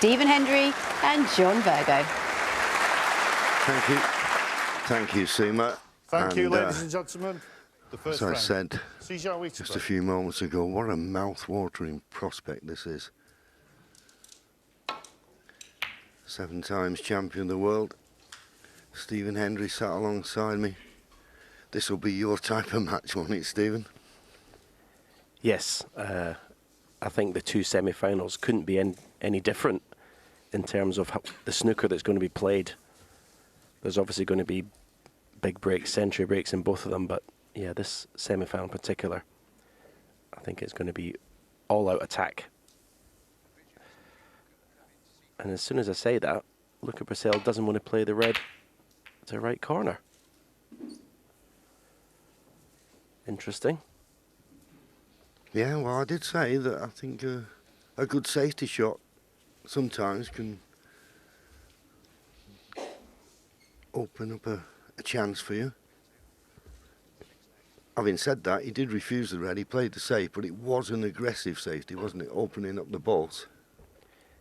Stephen Hendry and John Virgo. Thank you. Thank you, Seema. Thank you, ladies and gentlemen. The first as I round. said Jiahui just a few moments ago, what a mouth-watering prospect this is. 7 times champion of the world. Stephen Hendry sat alongside me. This will be your type of match, won't it, Stephen? Yes, I think the 2 semi-finals couldn't be any different in terms of the snooker that's going to be played. There's obviously going to be big breaks, century breaks in both of them, but yeah, this semi-final in particular, I think it's going to be all-out attack. And as soon as I say that, Luca Brecel doesn't want to play the red to right corner. Interesting. Yeah, well, I did say that I think a good safety shot sometimes can open up a chance for you. Having said that, he did refuse the red. He played the safe, but it was an aggressive safety, wasn't it? Opening up the balls.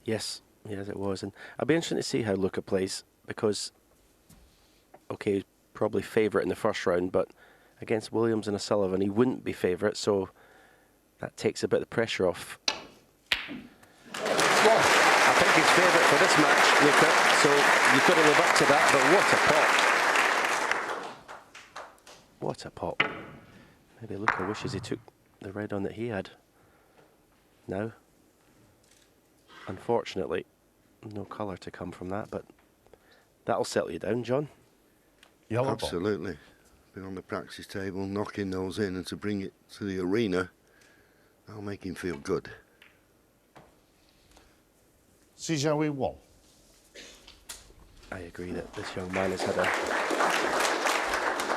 Yes, yes, it was. And I'll be interested to see how Luca plays because, okay, he's probably favourite in the first round, but against Williams and O'Sullivan, he wouldn't be favourite, so that takes a bit of pressure off. Well, I think he's favourite for this match, Luca, so you've got to live up to that, but what a pot. What a pot. Maybe Luca wishes he took the red on that he had. Now, unfortunately, no colour to come from that, but that'll settle you down, John. Yellow Absolutely. ball. Been on the practice table, knocking those in, and to bring it to the arena, that'll make him feel good. Jiahui 1. I agree that this young man has had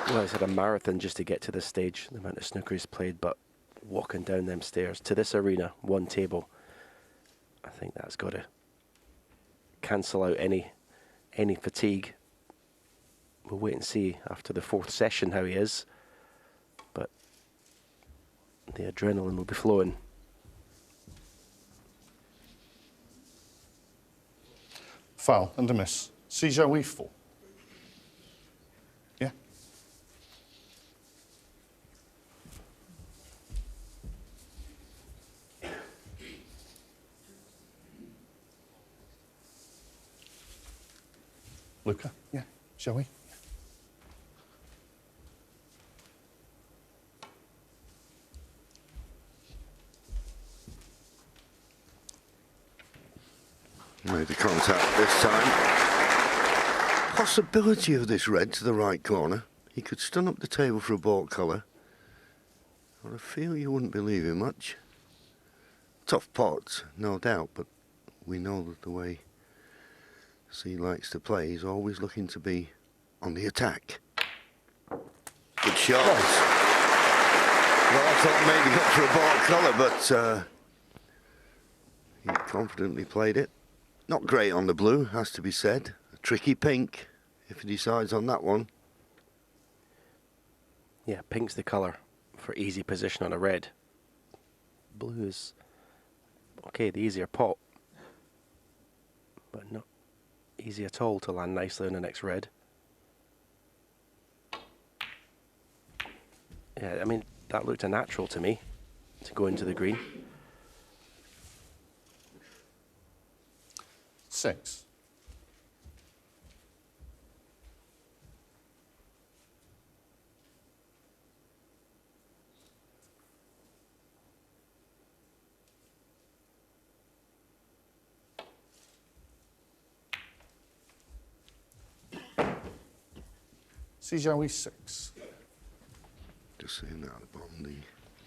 he's had a marathon just to get to this stage, the amount of snooker he's played, but walking down them stairs to this arena, 1 table, I think that's got to cancel out any fatigue. We'll wait and see after the 4th session how he is, but the adrenaline will be flowing. Foul and a miss. Jiahui 4. Yeah. Luca. Yeah. Jiahui. Made the contact this time. Possibility of this red to the right corner. He could stun up the table for a baulk colour. But I feel you wouldn't believe him much. Tough pot, no doubt, but we know that the way C likes to play, he's always looking to be on the attack. Good shot. Well, I thought maybe up for a baulk colour, but he confidently played it. Not great on the blue, has to be said. A tricky pink, if he decides on that one. Yeah, pink's the colour for easy position on a red. Blue is, okay, the easier pot, but not easy at all to land nicely on the next red. Yeah, I mean, that looked a natural to me, to go into the green. 6. Jiahui 6. Just saying that at the bottom, the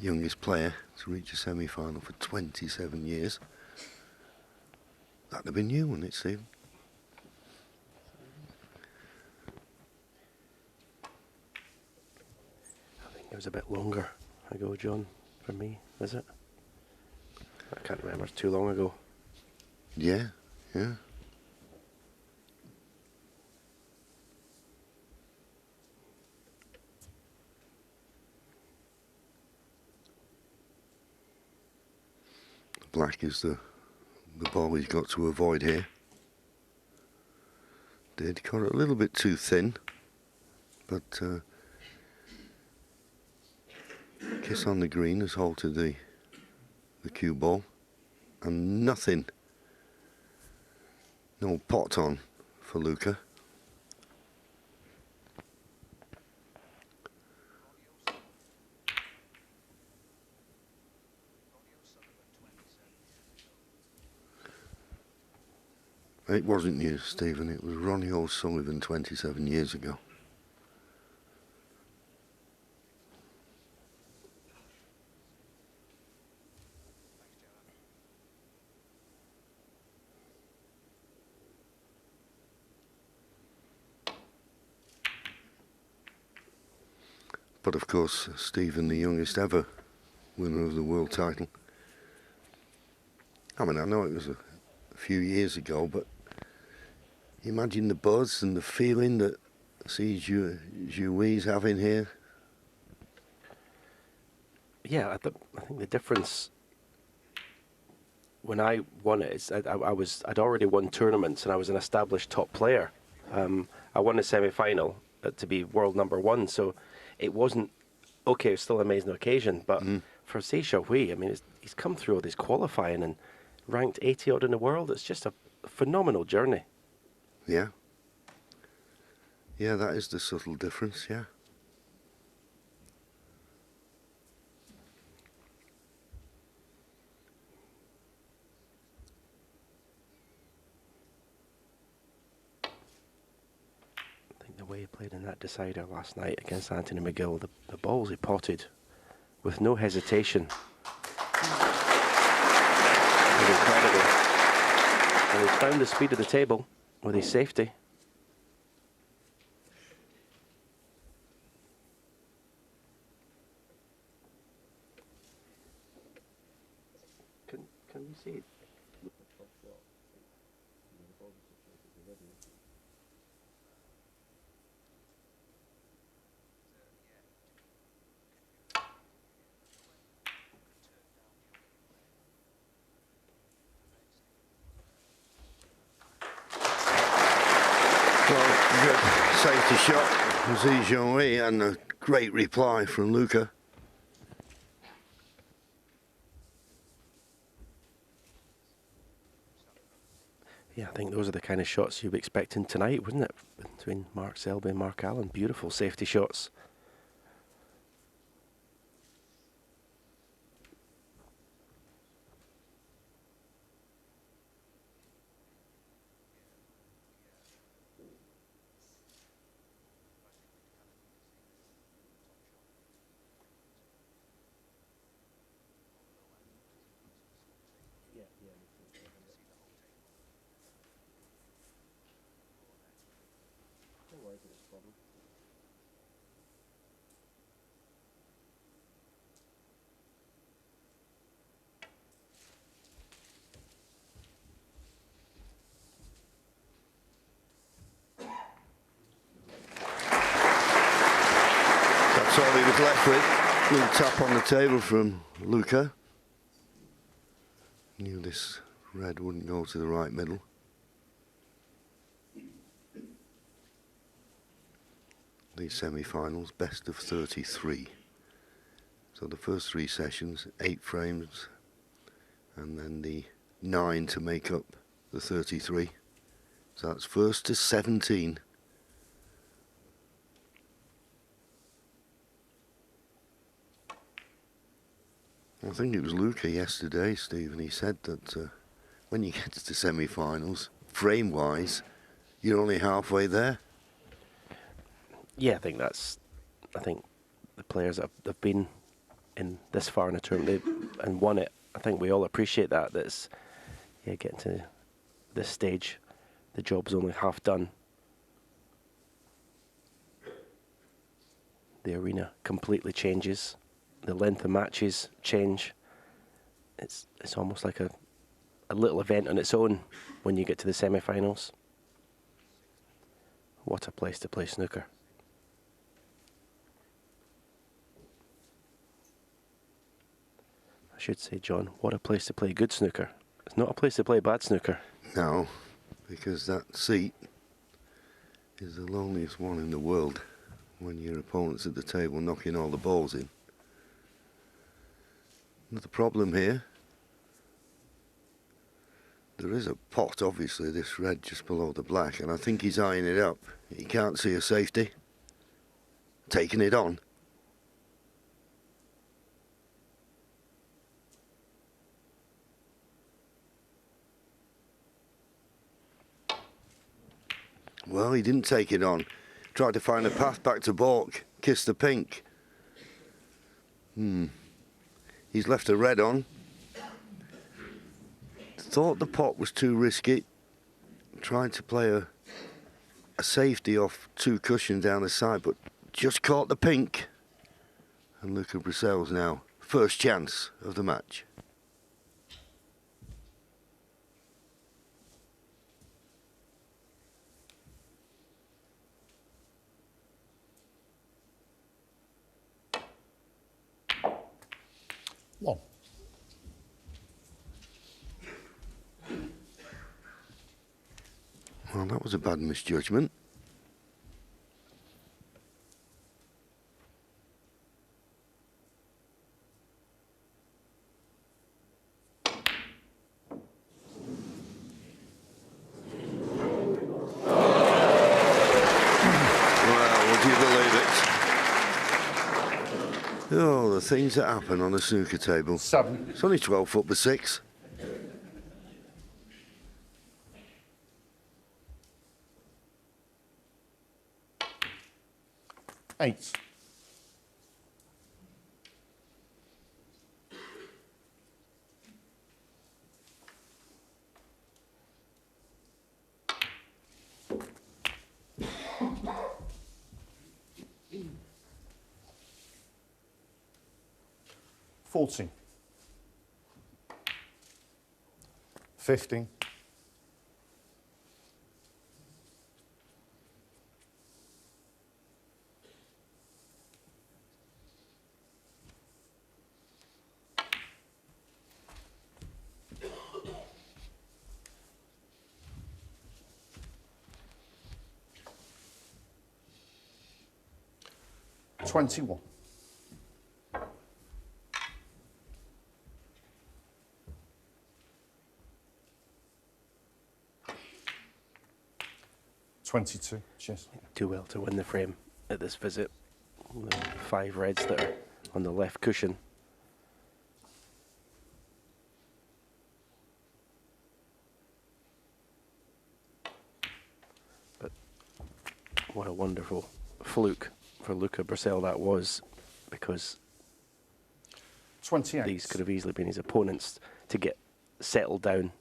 youngest player to reach a semi-final for 27 years. That'd have been you, wouldn't it, Steve? I think it was a bit longer ago, John, for me, is it? I can't remember, it's too long ago. Yeah, yeah. Black is the the ball he's got to avoid here. Did got it a little bit too thin, but kiss on the green has halted the cue ball, and nothing, no pot on for Luca. It wasn't you, Stephen, it was Ronnie O'Sullivan 27 years ago. But of course, Stephen, the youngest ever winner of the world title. I mean, I know it was a few years ago, but imagine the buzz and the feeling that Jiahui's having here. Yeah, I think the difference when I won it is I'd already won tournaments and I was an established top player. I won a semi-final to be world #1, so it wasn't okay. It's still an amazing occasion, but for Jiahui, I mean, he's come through all this qualifying and ranked 80 odd in the world. It's just a phenomenal journey. Yeah. Yeah, that is the subtle difference, yeah. I think the way he played in that decider last night against Anthony McGill, the balls he potted with no hesitation. It was incredible. And he's found the speed of the table with his safety. Can you see it? Well, good safety shot from Jiahui and a great reply from Luca. Yeah, I think those are the kind of shots you'd be expecting tonight, wouldn't it? Between Mark Selby and Mark Allen. Beautiful safety shots. That's all he was left with. Little tap on the table from Luca. Knew this red wouldn't go to the right middle. These semi-finals, best of 33. So the first 3 sessions, 8 frames, and then the 9 to make up the 33. So that's first to 17. I think it was Luca yesterday, Stephen. He said that when you get to the semi-finals, frame-wise, you're only halfway there. Yeah, I think the players that have been in this far in a tournament and won it, I think we all appreciate that. That's, yeah, getting to this stage, the job's only half done. The arena completely changes. The length of matches change. It's almost like a little event on its own when you get to the semi-finals. What a place to play snooker. I should say, John, what a place to play good snooker. It's not a place to play bad snooker. No, because that seat is the loneliest one in the world when your opponent's at the table knocking all the balls in. Another problem here. There is a pot, obviously, this red just below the black, and I think he's eyeing it up. He can't see a safety. Taking it on. Well, he didn't take it on. Tried to find a path back to balk. Kiss the pink. He's left a red on. Thought the pot was too risky. Tried to play a safety off 2 cushions down the side, but just caught the pink. And Luca Brecel's now first chance of the match. One. Well, that was a bad misjudgment. Oh, the things that happen on a snooker table. 7. It's only 12 foot by 6. 8. 14. 15. 21. 22. Cheers. Too well to win the frame at this visit. The 5 reds that are on the left cushion. But what a wonderful fluke for Luca Brecel that was, because 28. these could have easily been his opponents to get settled down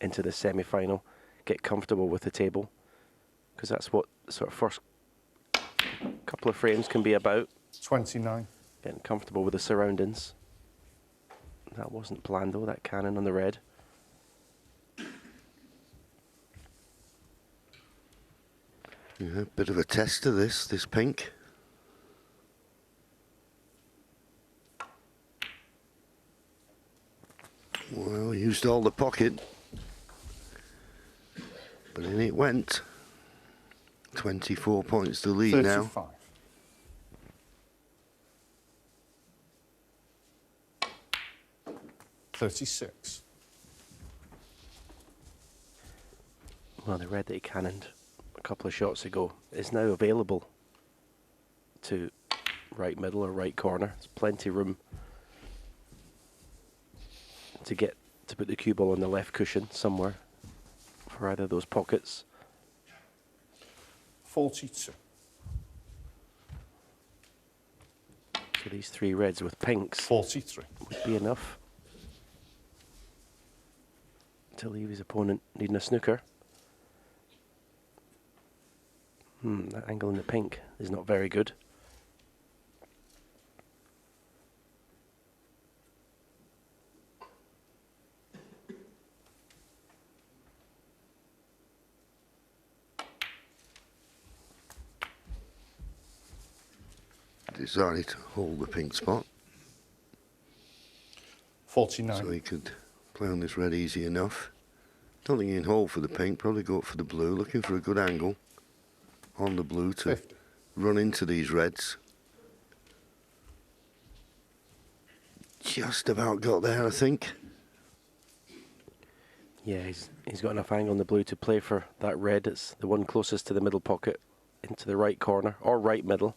into the semi-final, get comfortable with the table, because that's what the sort of first couple of frames can be about. 29. Getting comfortable with the surroundings. That wasn't planned though, that cannon on the red. Yeah, bit of a test to this pink. Well, used all the pocket, but in it went. 24 points to lead 35. now. 36. Well, the red that he cannoned a couple of shots ago is now available to right middle or right corner. There's plenty of room to get to put the cue ball on the left cushion somewhere for either of those pockets. 42. So these 3 reds with pinks 43. would be enough to leave his opponent needing a snooker. That angle in the pink is not very good. Decided to hold the pink spot 49. so he could Play on this red easy enough. Don't think he can hold for the pink, probably go up for the blue, looking for a good angle on the blue to 50. run into these reds. Just about got there, I think. Yeah, he's got enough angle on the blue to play for that red. It's the one closest to the middle pocket, into the right corner, or right middle.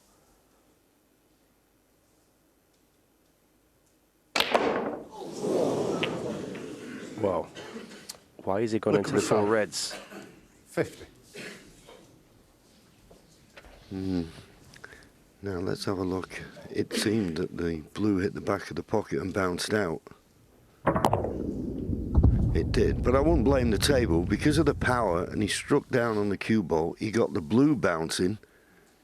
Wow. Why is he gone Luca into the four Brecel. reds? 50. Now let's have a look. It seemed that the blue hit the back of the pocket and bounced out. It did, but I wouldn't blame the table. Because of the power, and he struck down on the cue ball, he got the blue bouncing,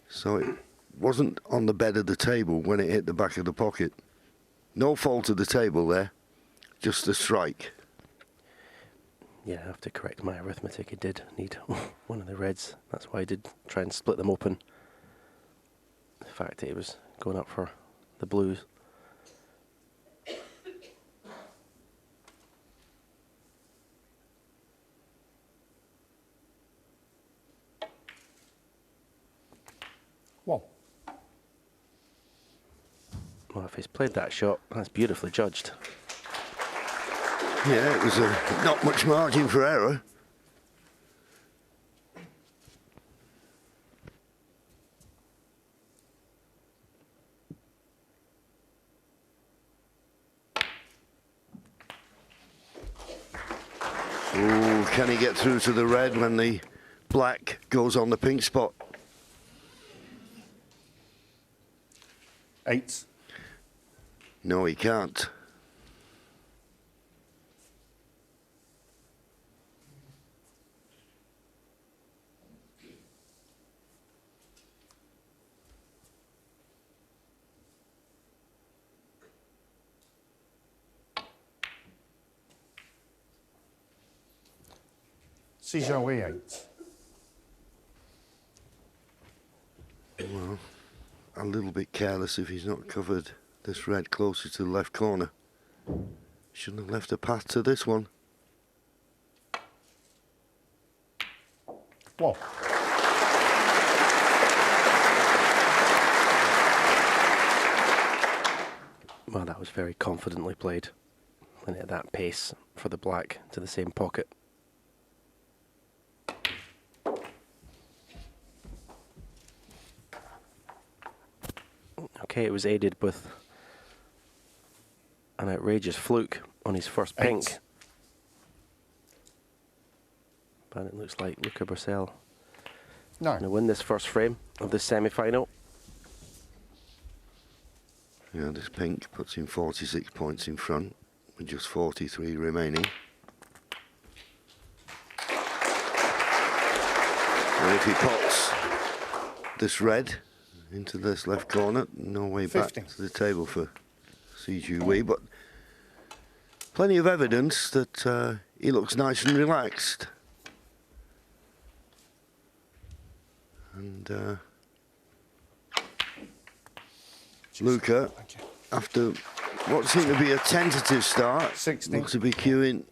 so it wasn't on the bed of the table when it hit the back of the pocket. No fault of the table there, just the strike. Yeah, I have to correct my arithmetic. He did need one of the reds. That's why I did try and split them open. The fact that he was going up for the blues. One. Well, if he's played that shot, that's beautifully judged. Yeah, it was not much margin for error. Ooh, can he get through to the red when the black goes on the pink spot? 8. No, he can't. Jiahui 8. Well, a little bit careless if he's not covered this red closer to the left corner. Shouldn't have left a path to this one. One. Well, that was very confidently played. And at that pace for the black to the same pocket. Okay, it was aided with an outrageous fluke on his first pink. 8. But it looks like Luca Brecel No. going to win this first frame of the semi-final. Yeah, this pink puts him 46 points in front with just 43 remaining. And if he pots this red into this left corner, no way 50. back to the table for Jiahui, but plenty of evidence that he looks nice and relaxed. And Luca, Thank you. after what seemed to be a tentative start, 60. looks to be queuing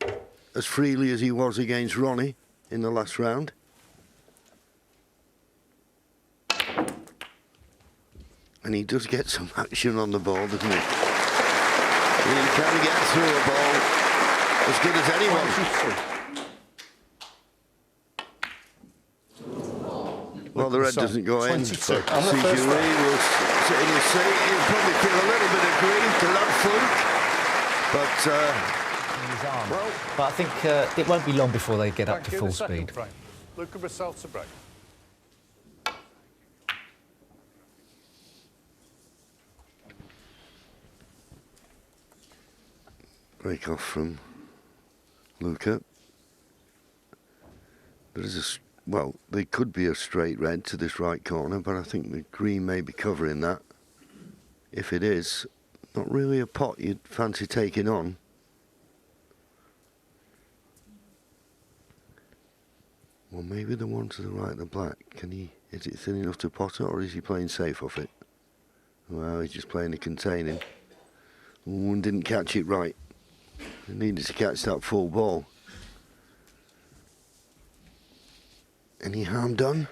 as freely as he was against Ronnie in the last round. And he does get some action on the ball, doesn't he? He can get through a ball as good as anyone. Well, the red doesn't go in. 22. So On the first Jiahui will sit in his seat. He'll probably feel a little bit aggrieved to that fluke. In his arm. But I think it won't be long before they get up Thank to you. full The second speed. frame. Luca Brecel to break. Break off from Luca. There is well, there could be a straight red to this right corner, but I think the green may be covering that. If it is, not really a pot you'd fancy taking on. Well, maybe the one to the right, the black. Is it thin enough to pot it, or is he playing safe off it? Well, he's just playing the containing. Ooh, and didn't catch it right. He needed to catch that full ball. Any harm done?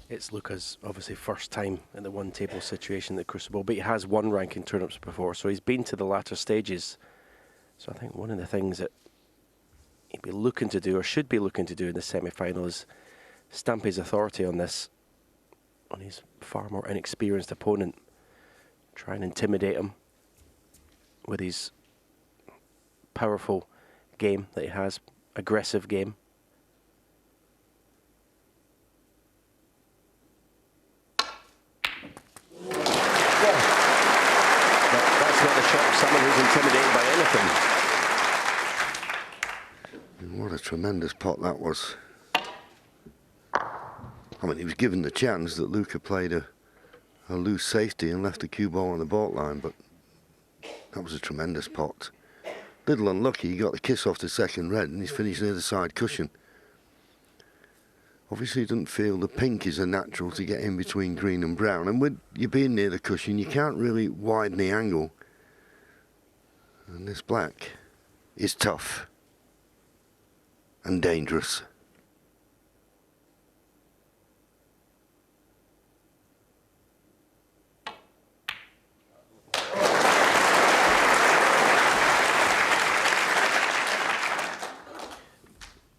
It's Luca's obviously first time in the one table situation at the Crucible, but he has won ranking tournaments before, so he's been to the latter stages. So I think one of the things that he'd be looking to do, or should be looking to do in the semi-final, is stamp his authority on his far more inexperienced opponent. Try and intimidate him with his powerful game that he has, aggressive game. Someone who's intimidated by anything. What a tremendous pot that was. I mean, he was given the chance that Luca played a loose safety and left the cue ball on the baulk line, but that was a tremendous pot. Little unlucky, he got the kiss off the second red and he's finished near the side cushion. Obviously he doesn't feel the pink is a natural to get in between green and brown, and with you being near the cushion you can't really widen the angle. And this black is tough and dangerous.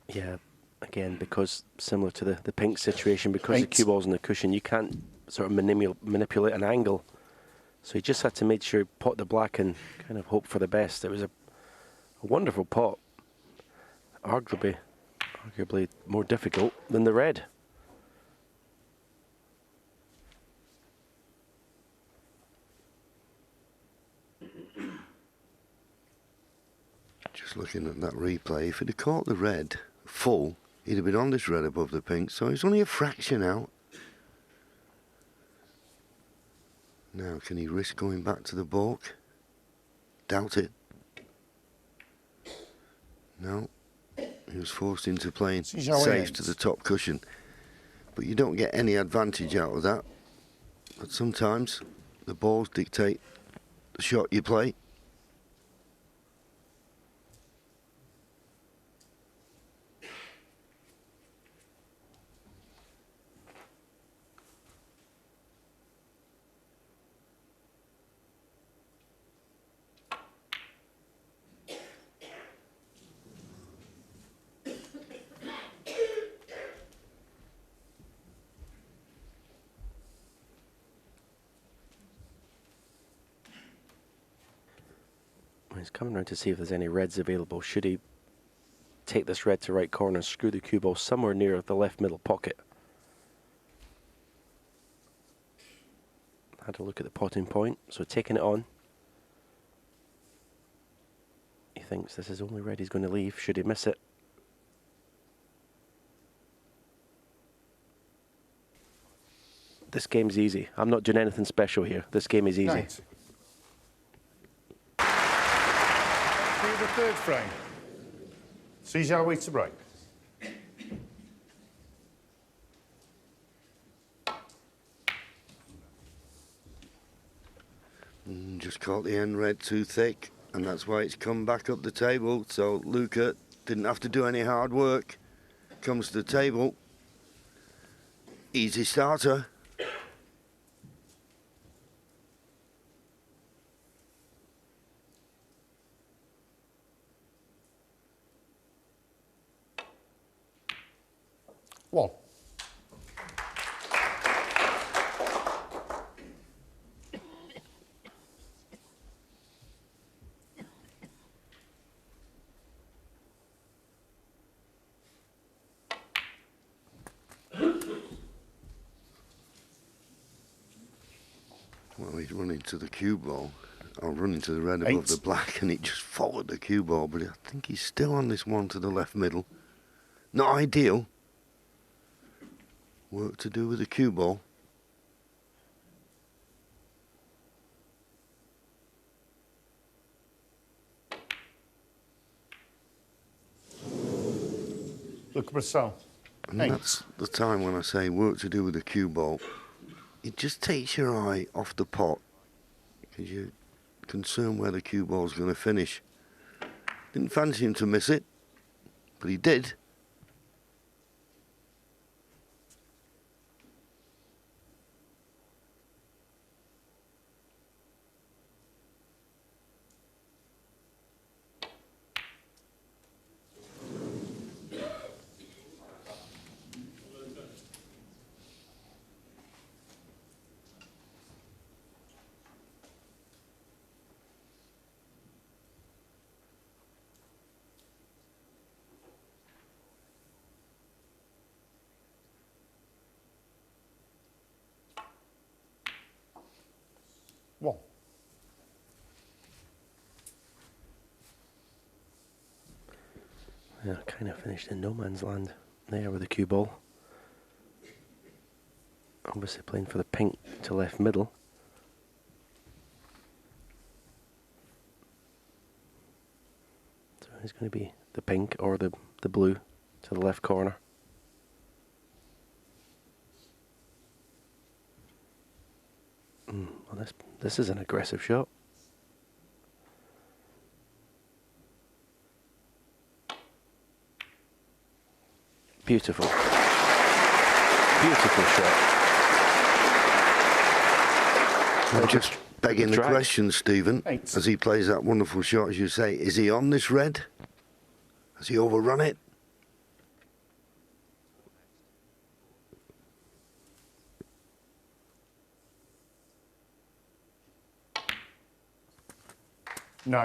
Yeah, again, because similar to the pink situation, because the cue ball's on the cushion, you can't sort of manipulate an angle. So he just had to make sure he pot the black and kind of hope for the best. It was a wonderful pot, arguably more difficult than the red. Just looking at that replay, if he'd have caught the red full, he'd have been on this red above the pink, so he's only a fraction out. Now, can he risk going back to the baulk? Doubt it. No. He was forced into playing safe to the top cushion. But you don't get any advantage out of that. But sometimes the balls dictate the shot you play. He's coming around to see if there's any reds available. Should he take this red to right corner and screw the cue ball somewhere near the left middle pocket? Had a look at the potting point, so taking it on. He thinks this is the only red he's going to leave, should he miss it. This game's easy. I'm not doing anything special here. This game is easy. Right. The third frame. See Jiahui to break. Just caught the end red too thick, and that's why it's come back up the table. So Luca didn't have to do any hard work. Comes to the table. Easy starter. One. Well, he'd run into the cue ball, or run into the red above the black, and it just followed the cue ball. But I think he's still on this one to the left middle. Not ideal. Work to do with the cue ball. Luca Brecel. And that's the time when I say work to do with the cue ball. It just takes your eye off the pot because you're concerned where the cue ball's going to finish. Didn't fancy him to miss it, but he did. One. Yeah, kind of finished in no man's land there with the cue ball. Obviously playing for the pink to left middle. So it's going to be the pink or the blue to the left corner. Well, this is an aggressive shot. Beautiful. Beautiful shot. I'm just begging the drag. question, Stephen, as he plays that wonderful shot, as you say, is he on this red? Has he overrun it? No.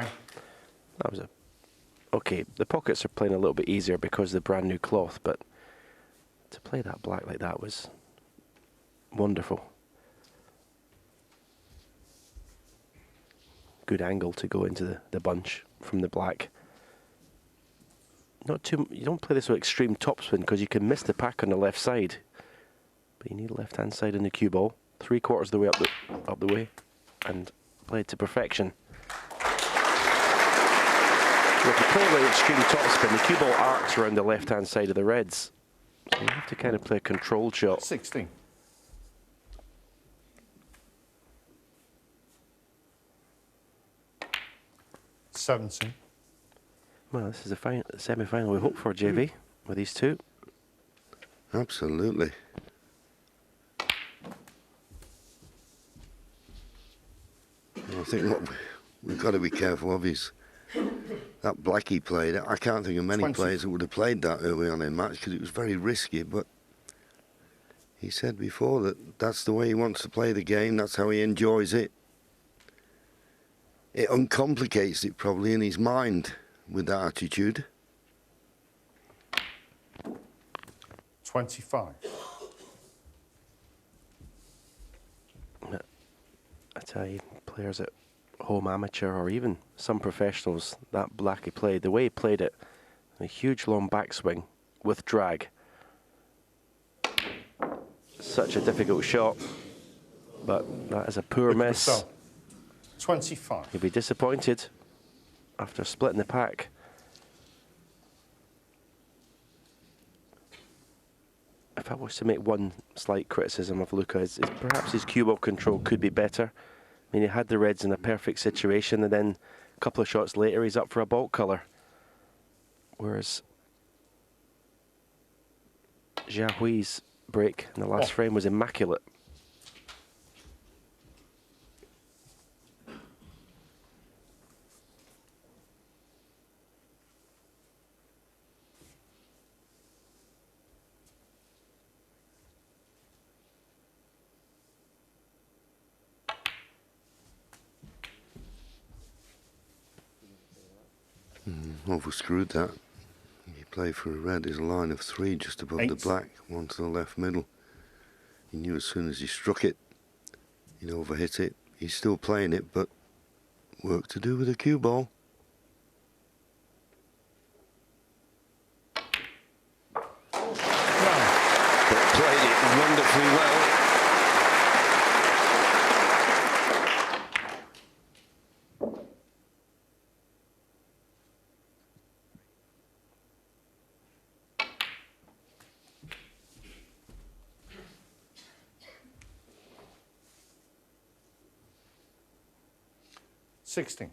That was a... Okay, the pockets are playing a little bit easier because of the brand new cloth, but to play that black like that was wonderful. Good angle to go into the bunch from the black. Not too... You don't play this with extreme topspin because you can miss the pack on the left side. But you need left-hand side in the cue ball. 3/4 of the way up the way. And played to perfection. If you play with extreme topspin, the cue ball arcs around the left-hand side of the reds. So you have to kind of play a controlled shot. 16. Seventeen. Well, this is a semi-final we hope for, JV, with these two. Absolutely. I think what we've got to be careful of is that black he played. I can't think of many 20. players that would have played that early on in match because it was very risky, but he said before that that's the way he wants to play the game, that's how he enjoys it. It uncomplicates it probably in his mind with that attitude. 25. I tell you, players at home amateur or even some professionals, that black he played, the way he played it, a huge long backswing with drag. Such a difficult shot, but that is a poor miss. So, 25. He'll be disappointed after splitting the pack. If I was to make one slight criticism of Luca, is perhaps his cue ball control could be better. I mean, he had the reds in a perfect situation, and then a couple of shots later, he's up for a baulk colour. Whereas Jiahui's break in the last frame was immaculate. Overscrewed that. He played for a red. There's a line of 3 just above the black, 1 to the left middle. He knew as soon as he struck it, he'd overhit it. He's still playing it, but work to do with the cue ball. But played it wonderfully well. 16.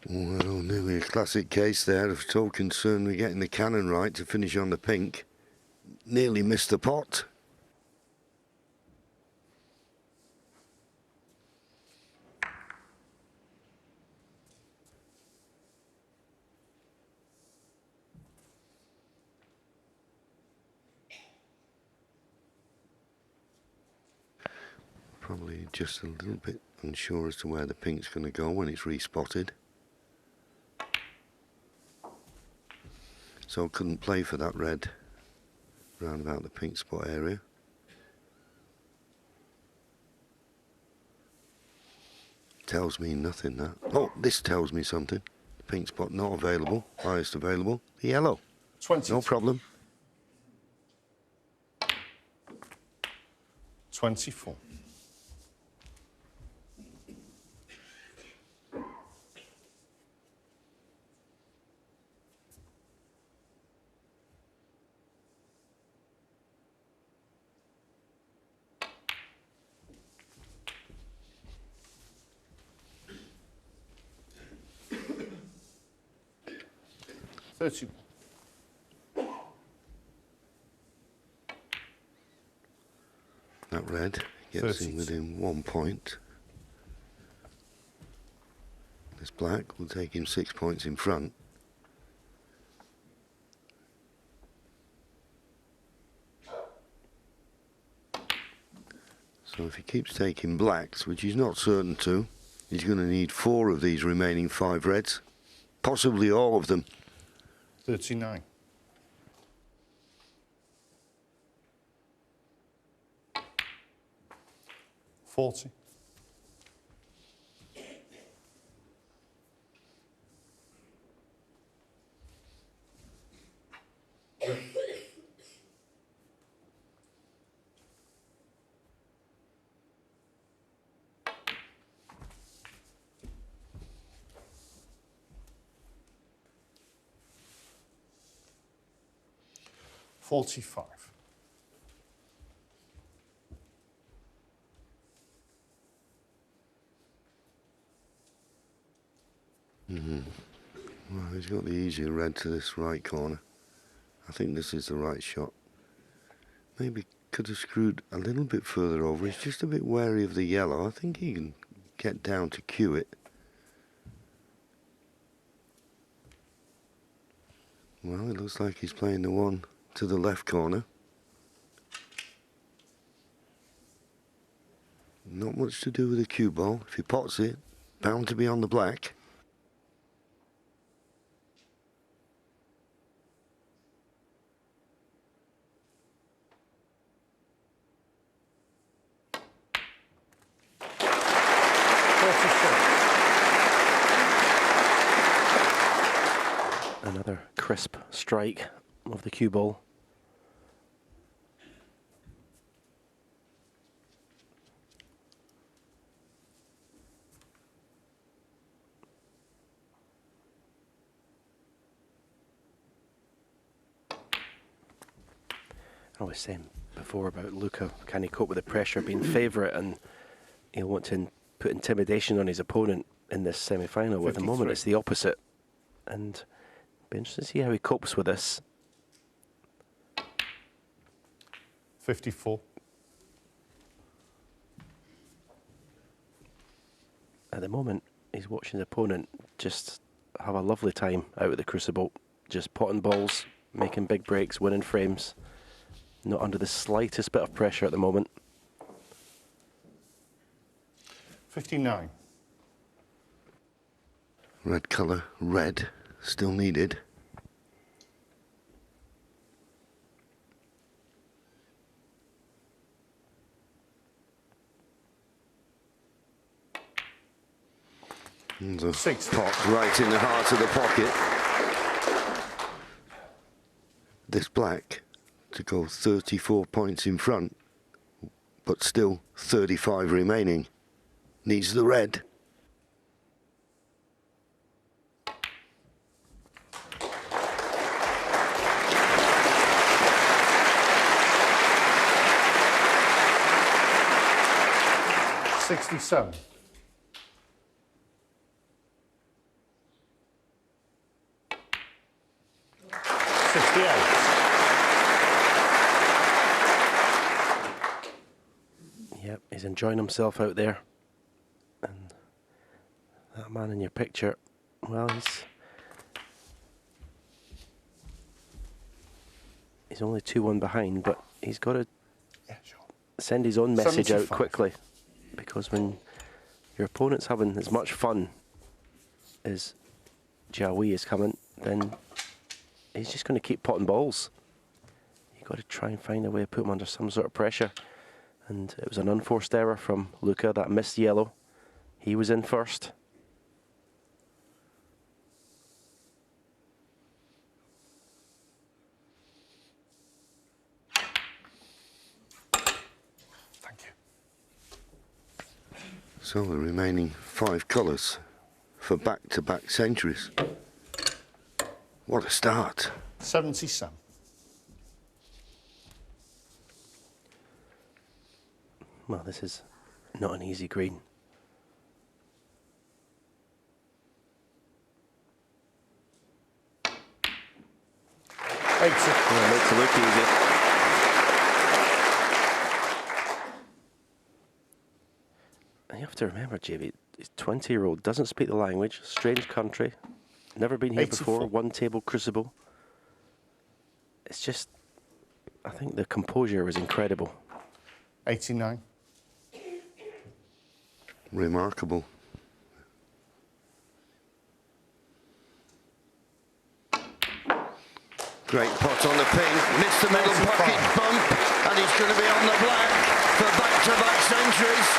Well, nearly a classic case there of so concerned with getting the cannon right to finish on the pink. Nearly missed the pot. Probably just a little bit unsure as to where the pink's going to go when it's respotted. So couldn't play for that red round about the pink spot area. Tells me nothing, that. Oh, this tells me something. The pink spot not available. Highest available. The yellow. 20. No problem. 24. That red gets in within 1 point. This black will take him 6 points in front. So if he keeps taking blacks, which he's not certain to, he's going to need 4 of these remaining 5 reds. Possibly all of them. 39. $40. $45. Well, he's got the easier red to this right corner. I think this is the right shot. Maybe could have screwed a little bit further over. He's just a bit wary of the yellow. I think he can get down to cue it. Well, it looks like he's playing the one to the left corner. Not much to do with the cue ball. If he pots it, bound to be on the black. Another crisp strike of the cue ball. I was saying before about Luca, can he cope with the pressure being favourite, and he'll want to put intimidation on his opponent in this semi-final. At the moment it's the opposite, and be interested to see how he copes with this. 54. At the moment, he's watching his opponent just have a lovely time out at the Crucible, just potting balls, making big breaks, winning frames. Not under the slightest bit of pressure at the moment. 59. Red colour, red, still needed. And the 6 pot right in the heart of the pocket. This black to go 34 points in front but still 35 remaining. Needs the red. $67. Yep, he's enjoying himself out there. And that man in your picture, well, he's only 2-1 behind, but he's got to send his own message out 75. quickly. Because when your opponent's having as much fun as Jiahui is coming, then he's just going to keep potting balls. You've got to try and find a way to put him under some sort of pressure. And it was an unforced error from Luca, that missed yellow. He was in first. Thank you. So the remaining 5 colours for back-to-back centuries. What a start. 77. Well, this is not an easy green. $80. Yeah, makes it look easy. And you have to remember, JB, he's 20-year-old, doesn't speak the language, strange country, never been here 84. before, one table crucible. It's just, I think the composure was incredible. 89. Remarkable. Great pot on the pin, missed the middle pocket bump, and he's going to be on the black for back-to-back centuries.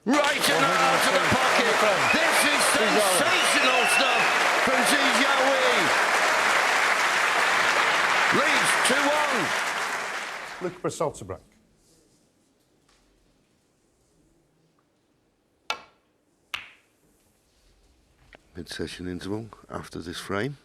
Right and out of the pocket. This is sensational stuff from Jiahui. Leads 2-1. Luca Brecel to break. Mid-session interval after this frame.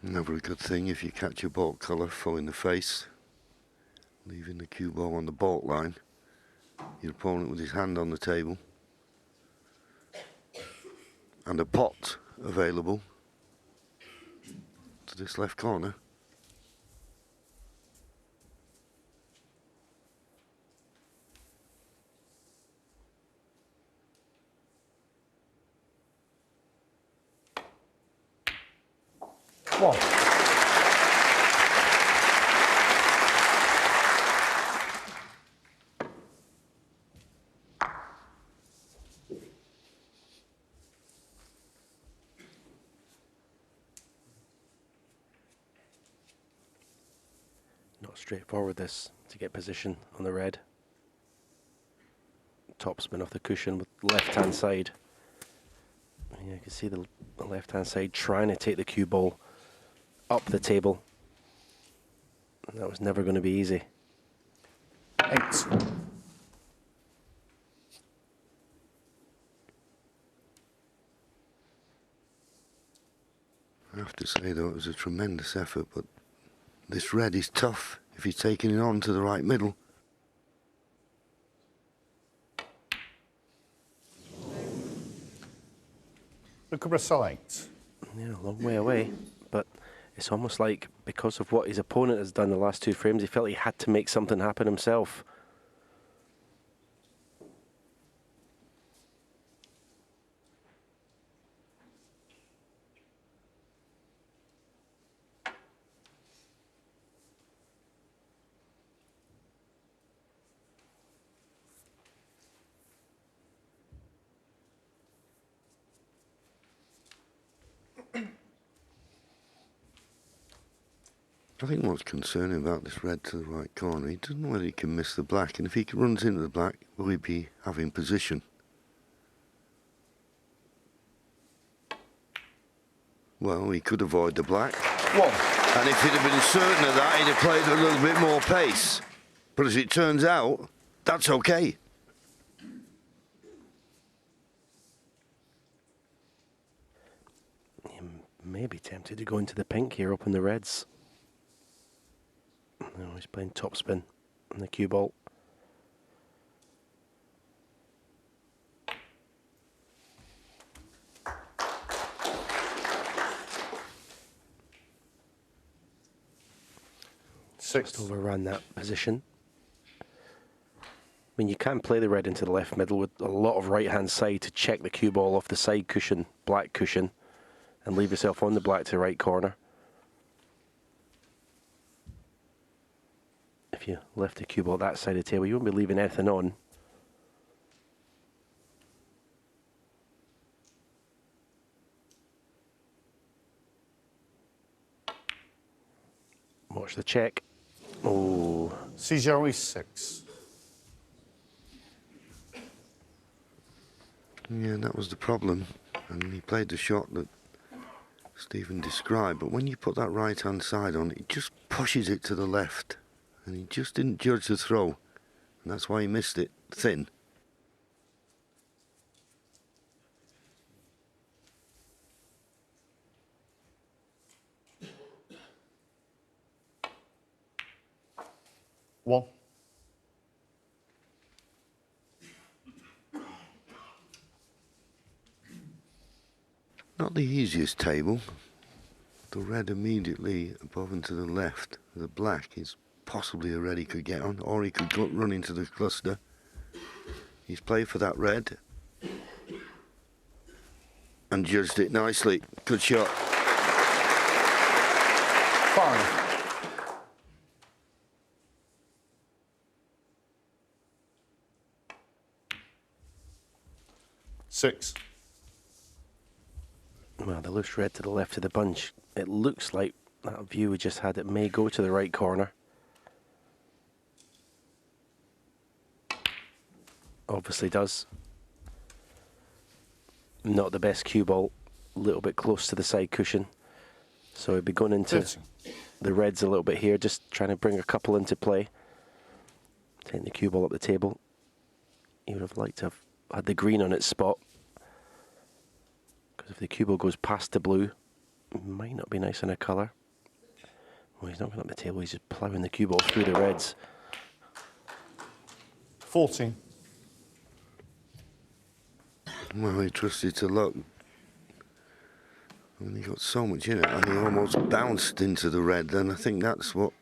Never a good thing if you catch your baulk colour full in the face, leaving the cue ball on the baulk line. Your opponent with his hand on the table. And a pot available to this left corner. One. Not straightforward this to get position on the red. Topspin off the cushion with left hand side. Yeah, you can see the left hand side trying to take the cue ball up the table. And that was never going to be easy. 8. I have to say though, it was a tremendous effort, but this red is tough if he's taking it on to the right middle. Luca Brecel 8. Yeah, a long way away, but It's almost like because of what his opponent has done the last 2 frames, he felt he had to make something happen himself. I think what's concerning about this red to the right corner, he doesn't know whether he can miss the black, and if he runs into the black, will he be having position? Well, he could avoid the black. One. And if he'd have been certain of that, he'd have played a little bit more pace. But as it turns out, that's okay. He may be tempted to go into the pink here, open the reds. No, he's playing topspin on the cue ball. Just overran that position. I mean, you can play the red into the left middle with a lot of right-hand side to check the cue ball off the side cushion, black cushion, and leave yourself on the black to right corner. If you left the cue ball that side of the table, you won't be leaving anything on. Watch the check. Oh. Jiahui 6. Yeah, that was the problem. And he played the shot that Stephen described. But when you put that right-hand side on, it just pushes it to the left. And he just didn't judge the throw. And that's why he missed it thin. One. Not the easiest table. The red immediately above and to the left. The black is possibly a red he could get on, or he could go run into the cluster. He's played for that red and judged it nicely. Good shot. 5. Six. Well, the loose red to the left of the bunch. It looks like that view we just had, it may go to the right corner. Obviously does. Not the best cue ball, a little bit close to the side cushion. So he'd be going into the reds a little bit here, just trying to bring a couple into play. Taking the cue ball up the table. He would have liked to have had the green on its spot. Because if the cue ball goes past the blue, it might not be nice in a colour. Well, he's not going up the table, he's just ploughing the cue ball through the reds. 14. Well, he trusted to luck. And he got so much in it, and he almost bounced into the red. Then I think that's what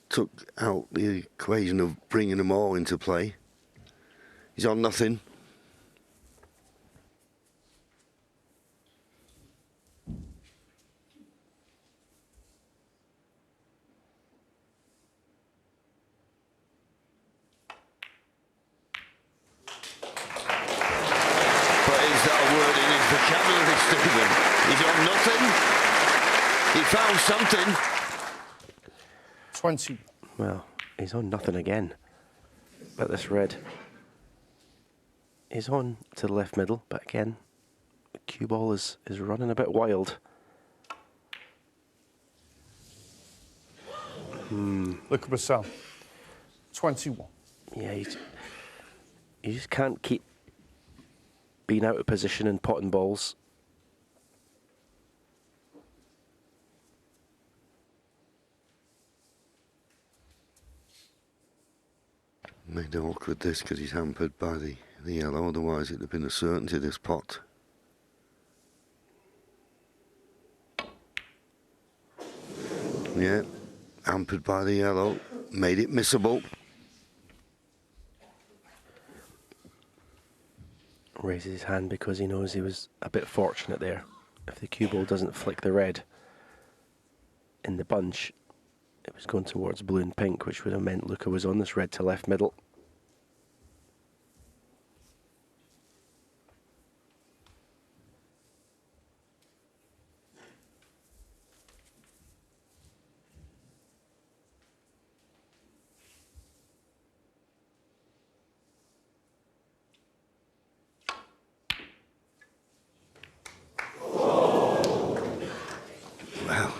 took out the equation of bringing them all into play. He's on nothing. He's on nothing. He found something. 20. Well, he's on nothing again. But this red is on to the left middle, but again, the cue ball is running a bit wild. Luca Brecel. 21. Yeah, you just can't keep being out of position and potting balls. Made it awkward this because he's hampered by the yellow, otherwise it'd have been a certainty this pot. Yeah, hampered by the yellow, made it missable. Raises his hand because he knows he was a bit fortunate there. If the cue ball doesn't flick the red in the bunch, it was going towards blue and pink, which would have meant Luca was on this red to left middle. Wow.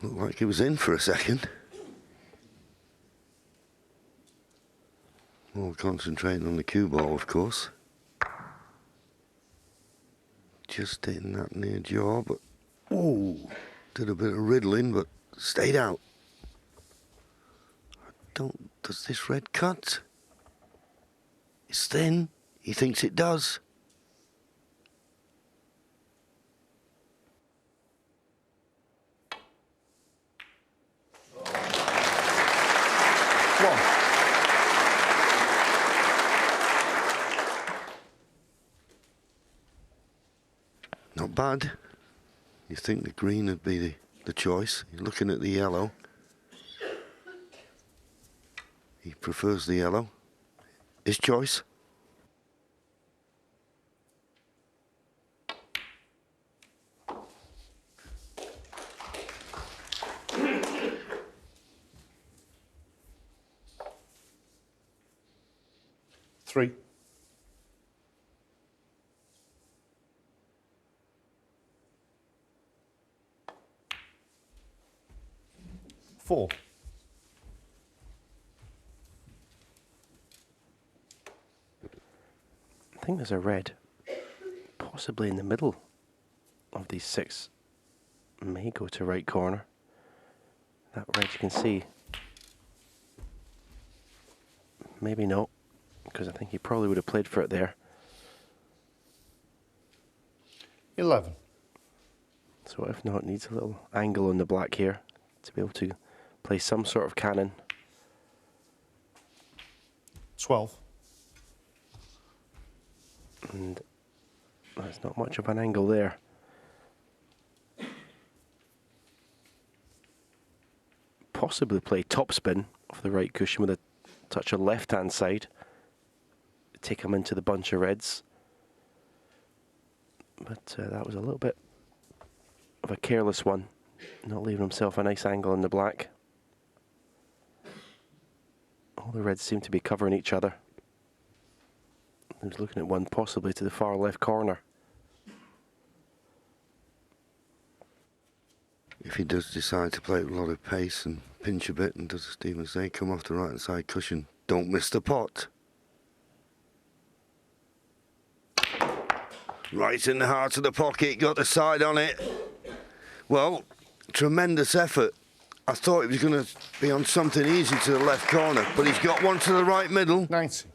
Looked like he was in for a second. More concentrating on the cue ball, of course. Just hitting that near jaw, but ooh, did a bit of riddling, but stayed out. Does this red cut? It's thin. He thinks it does. One. Not bad. You think the green would be the choice. You're looking at the yellow. He prefers the yellow. His choice. Three. Four. I think there's a red, possibly in the middle of these six. May go to right corner. That red you can see. Maybe not, because I think he probably would have played for it there. 11. So if not, needs a little angle on the black here to be able to play some sort of cannon. 12. And there's not much of an angle there. Possibly play topspin off the right cushion with a touch of left-hand side. Take him into the bunch of reds. But that was a little bit of a careless one. Not leaving himself a nice angle in the black. All the reds seem to be covering each other. He was looking at one possibly to the far left corner. If he does decide to play with a lot of pace and pinch a bit and does as Stephen say, come off the right hand side cushion, don't miss the pot. Right in the heart of the pocket, got the side on it. Well, tremendous effort. I thought he was going to be on something easy to the left corner, but he's got one to the right middle. 90.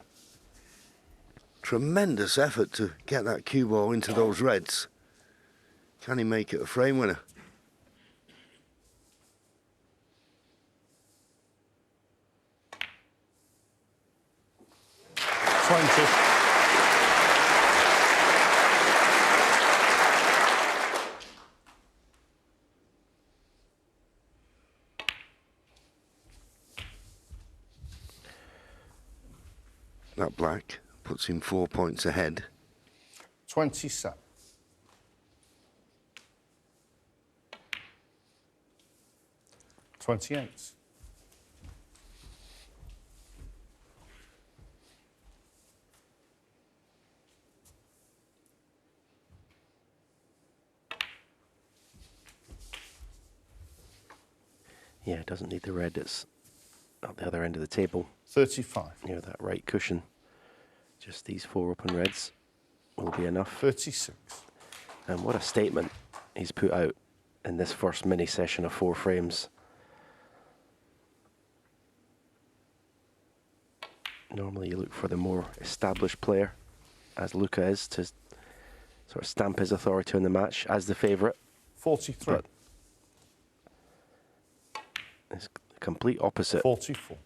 Tremendous effort to get that cue ball into those reds. Can he make it a frame winner? That black puts him 4 points ahead. 27. 28. Yeah, it doesn't need the red. It's at the other end of the table. 35. Near that right cushion. Just these four open reds will be enough. 36. And what a statement he's put out in this first mini session of 4 frames. Normally you look for the more established player, as Luca is, to sort of stamp his authority on the match as the favourite. 43. But complete opposite. 44.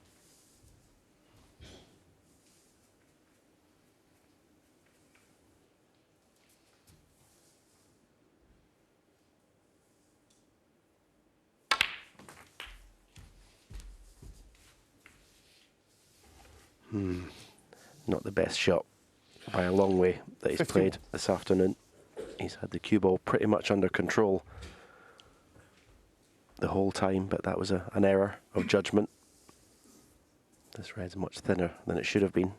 Not the best shot by a long way that he's 51. played this afternoon. He's had the cue ball pretty much under control the whole time, but that was an error of judgment. This red's much thinner than it should have been.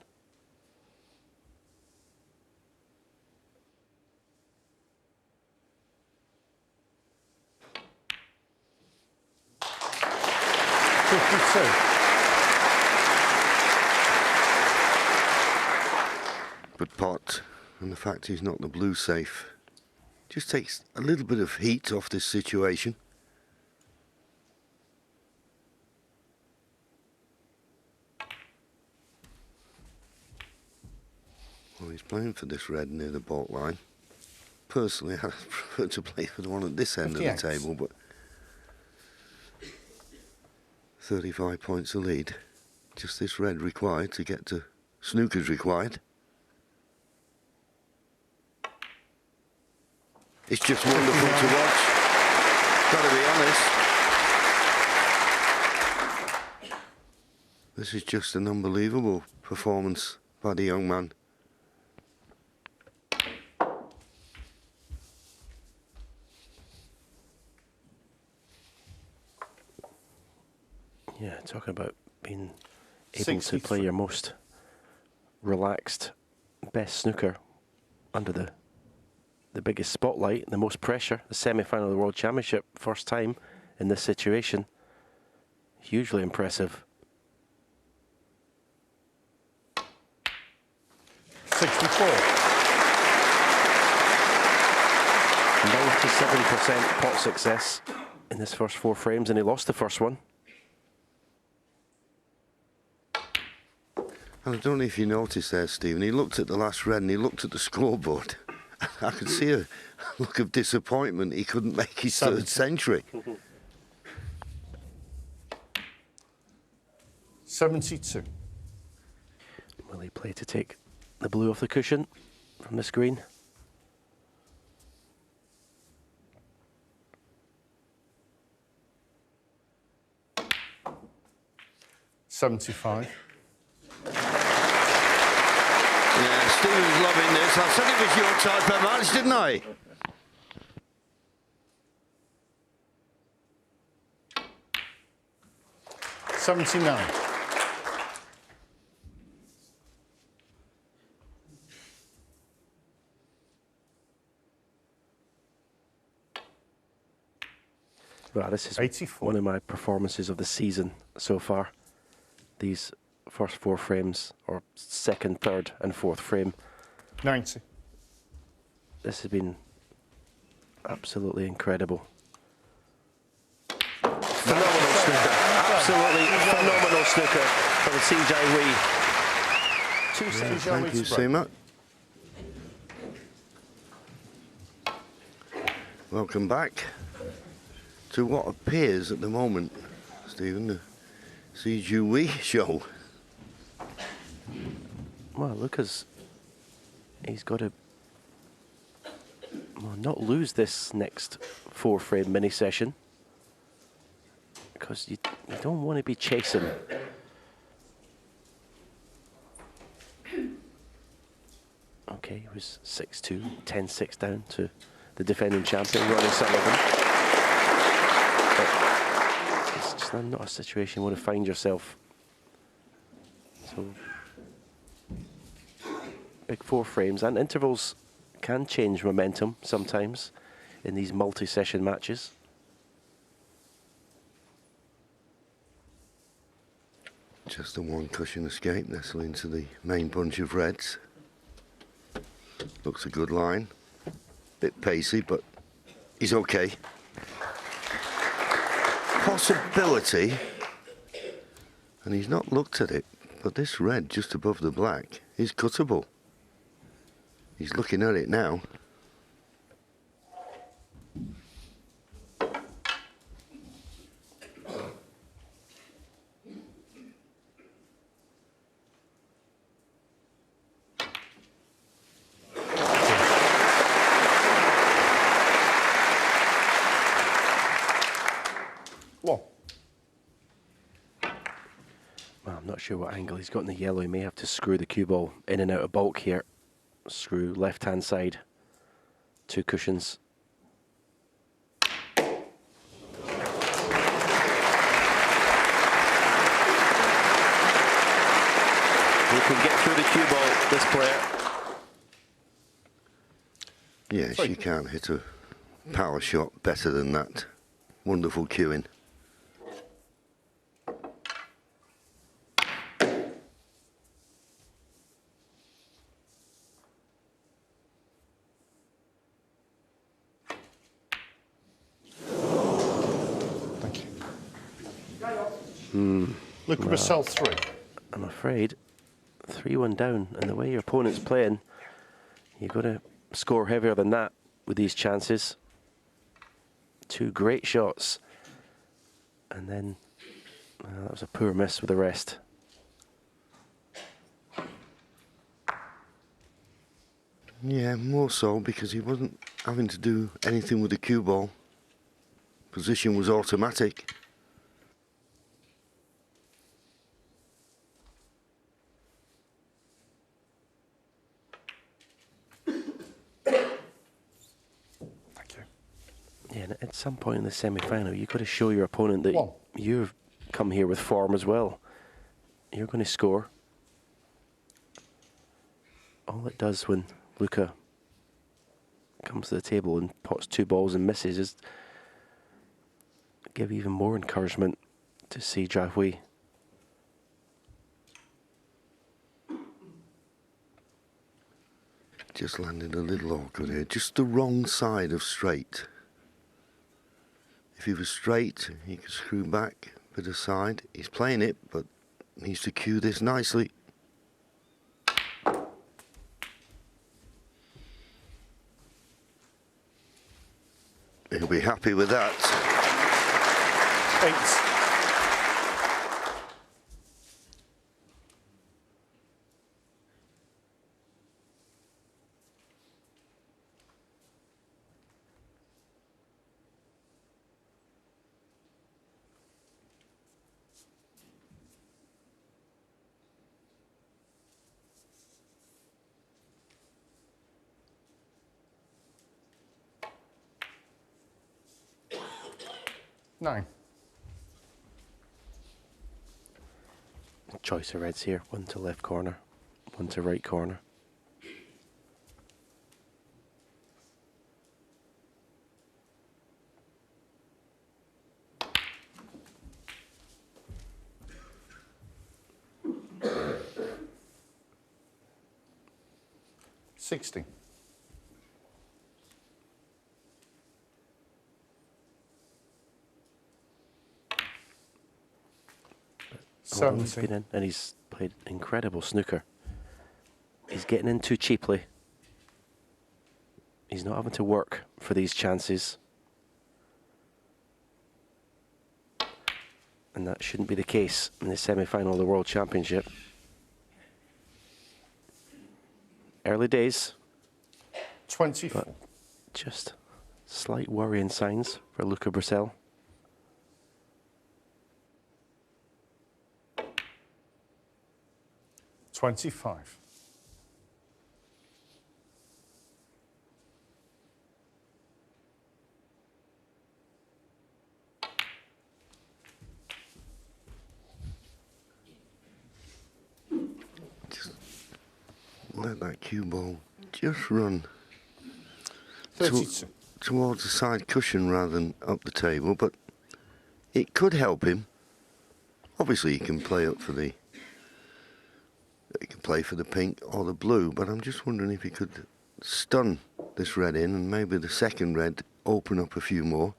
But pot, and the fact he's not the blue safe, just takes a little bit of heat off this situation. Well, he's playing for this red near the baulk line. Personally, I'd prefer to play for the one at this end of the 58. table, but 35 points a lead. Just this red required to get to snooker's required. It's just wonderful to watch. Gotta be honest. This is just an unbelievable performance by the young man. Yeah, talking about being able to 63. play your most relaxed, best snooker under the biggest spotlight, the most pressure, the semi-final of the World Championship, first time in this situation. Hugely impressive. 64. 97% pot success in this first 4 frames, and he lost the first one. And I don't know if you noticed there, Stephen, he looked at the last red and he looked at the scoreboard. I could see a look of disappointment he couldn't make his third century. 72. Will he play to take the blue off the cushion from the screen? $75. Yeah, Stephen's loving this. I said it was your type of match, didn't I? $79. Well, this is 84. one of my performances of the season so far. These first 4 frames, or second, third and fourth frame. 90. This has been absolutely incredible. Phenomenal snooker. Absolutely phenomenal snooker for the Jiahui. Thank you, Seema. Welcome back to what appears at the moment, Stephen, the Jiahui show. Well, Luca's, he's got to not lose this next 4 frame mini session, because you don't want to be chasing. Okay, he was 6-2, 10-6 down to the defending champion, Ronnie Sullivan. But it's just not a situation you want to find yourself. So, big 4 frames, and intervals can change momentum sometimes in these multi-session matches. Just a 1 cushion escape, nestle into the main bunch of reds. Looks a good line. Bit pacey, but he's okay. Possibility, and he's not looked at it, but this red just above the black is cuttable. He's looking at it now. Well, I'm not sure what angle he's got in the yellow. He may have to screw the cue ball in and out of bulk here. Screw left-hand side. 2 cushions. Who can get through the cue ball, this player? Yeah, she can't hit a power shot better than that. Wonderful cueing. Thank you. Luca Brecel 3. I'm afraid 3-1 down, and the way your opponent's playing, you've got to score heavier than that with these chances. 2 great shots, and then that was a poor miss with the rest. Yeah, more so because he wasn't having to do anything with the cue ball. Position was automatic. Yeah, and at some point in the semi-final, you've got to show your opponent that you've come here with form as well. You're going to score. All it does when Luca comes to the table and pots 2 balls and misses is give even more encouragement to see Jiahui. Just landed a little awkward here. Just the wrong side of straight. If he was straight, he could screw back, bit aside. He's playing it, but needs to cue this nicely. He'll be happy with that. 8. Nine. Choice of reds here. 1 to left corner, 1 to right corner. $60. Oh, he's been in, and he's played incredible snooker. He's getting in too cheaply. He's not having to work for these chances. And that shouldn't be the case in the semi-final of the World Championship. Early days. 24. But just slight worrying signs for Luca Brecel. $25. Just let that cue ball just run 32. towards the side cushion rather than up the table, but it could help him. Obviously, he can play up for the. He can play for the pink or the blue, but I'm just wondering if he could stun this red in and maybe the second red open up a few more.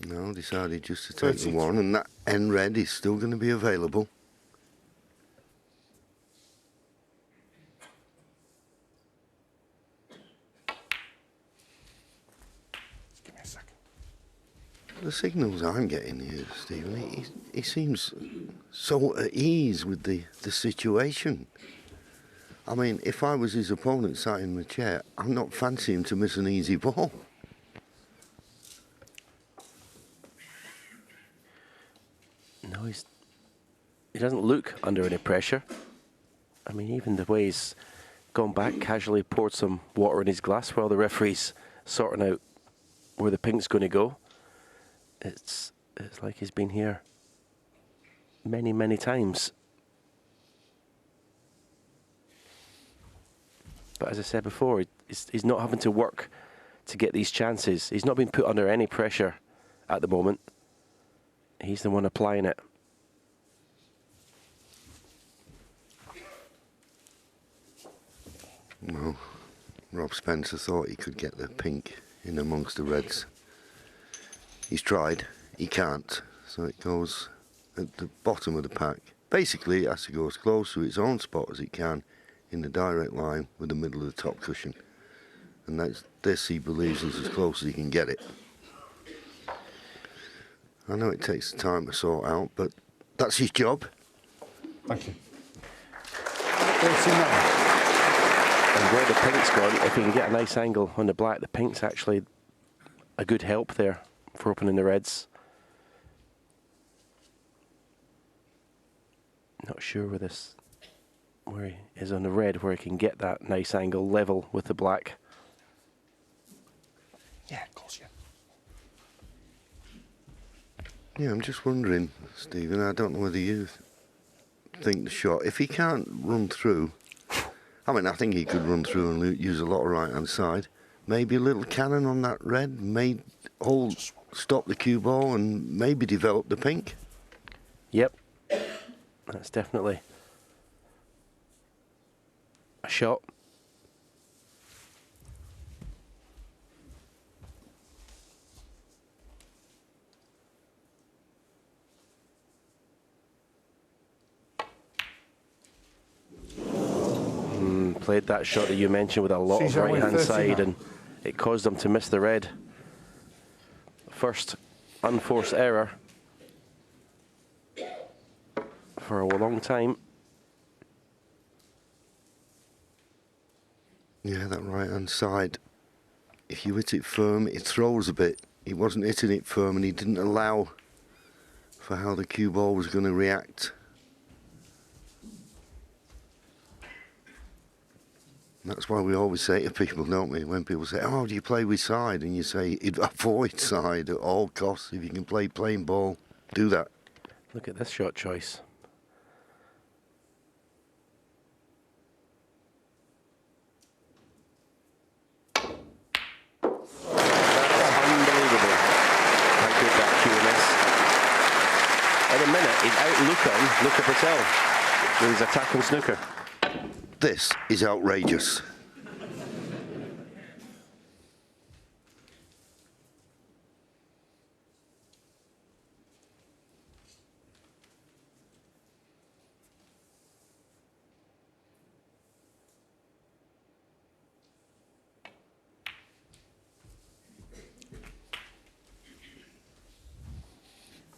No, decided just to take the 1, and that end red is still going to be available. Give me a second. The signals I'm getting here, Stephen, he seems so at ease with the situation. I mean, if I was his opponent sat in the chair, I'm not fancying to miss an easy ball. No, he doesn't look under any pressure. I mean, even the way he's gone back, casually poured some water in his glass while the referee's sorting out where the pink's going to go. It's like he's been here many, many times. But as I said before, he's not having to work to get these chances. He's not been put under any pressure at the moment. He's the one applying it. Well, Rob Spencer thought he could get the pink in amongst the reds. He's tried, he can't, so it goes at the bottom of the pack. Basically, it has to go as close to its own spot as it can in the direct line with the middle of the top cushion. And this he believes is as close as he can get it. I know it takes time to sort out, but that's his job. Thank you. 39. And where the pink's gone, if he can get a nice angle on the black, the pink's actually a good help there for opening the reds. Not sure where he is on the red, where he can get that nice angle level with the black. Yeah, of course, yeah. Yeah, I'm just wondering, Stephen, I don't know whether you think the shot, if he can't run through, I mean, I think he could run through and use a lot of right-hand side. Maybe a little cannon on that red, stop the cue ball and maybe develop the pink. Yep, that's definitely a shot. Played that shot that you mentioned with a lot of right-hand side, and it caused them to miss the red. First unforced error for a long time. Yeah, that right-hand side, if you hit it firm, it throws a bit. He wasn't hitting it firm and he didn't allow for how the cue ball was going to react. That's why we always say to people, don't we, when people say, oh, do you play with side? And you say, avoid side at all costs. If you can play plain ball, do that. Look at this shot choice. Unbelievable how good that cue is. In a minute, he's out Luca Brecel with his attack on snooker. This is outrageous.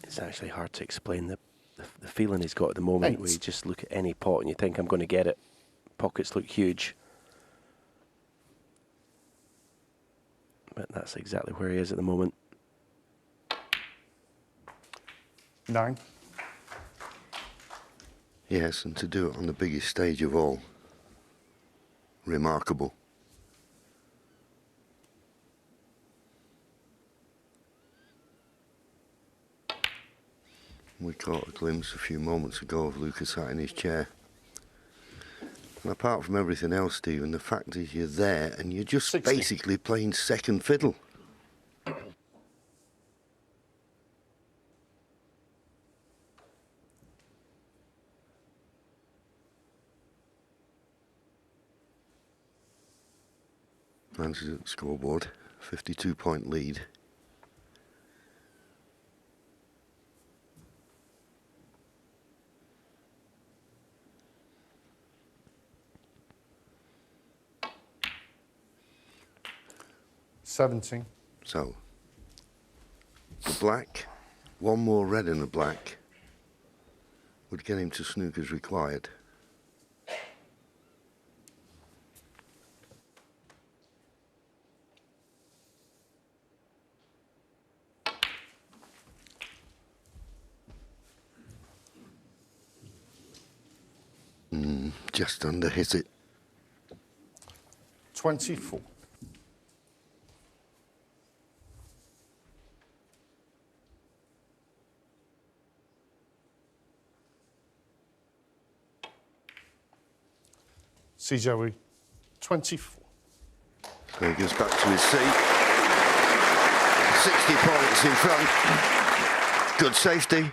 It's actually hard to explain the feeling he's got at the moment, where you just look at any pot and you think, I'm going to get it. Pockets look huge. But that's exactly where he is at the moment. 9. Yes, and to do it on the biggest stage of all. Remarkable. We caught a glimpse a few moments ago of Luca sat in his chair. And apart from everything else, Stephen, the fact is you're there and you're just 60. basically playing second fiddle. Glances at the scoreboard, 52-point lead. $17. So, the black, one more red in the black, would get him to snooker's required. Just under hit it. 24. Jiahui, 24. So he goes back to his seat. 60 points in front. Good safety.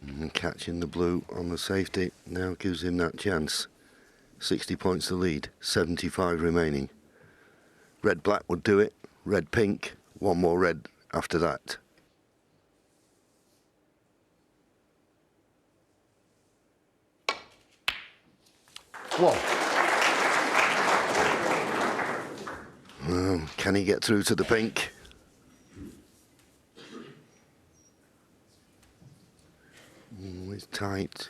And catching the blue on the safety now gives him that chance. 60 points to lead, 75 remaining. Red-black would do it, red-pink, one more red after that. One. Can he get through to the pink? It's tight.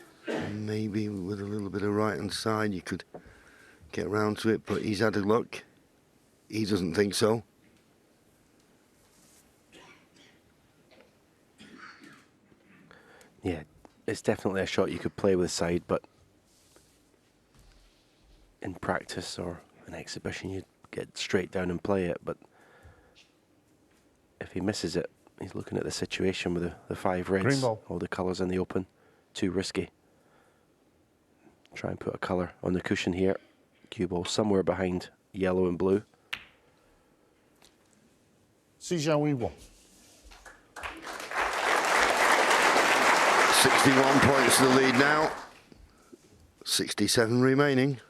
Maybe with a little bit of right-hand side you could get round to it, but he's had a look. He doesn't think so. Yeah, it's definitely a shot you could play with side, but in practice or an exhibition you'd get straight down and play it, but if he misses it, he's looking at the situation with the 5 Green reds, ball. all the colours in the open, too risky. Try and put a colour on the cushion here. Cue ball somewhere behind yellow and blue. Jiahui, 1. 61 points to the lead now. 67 remaining.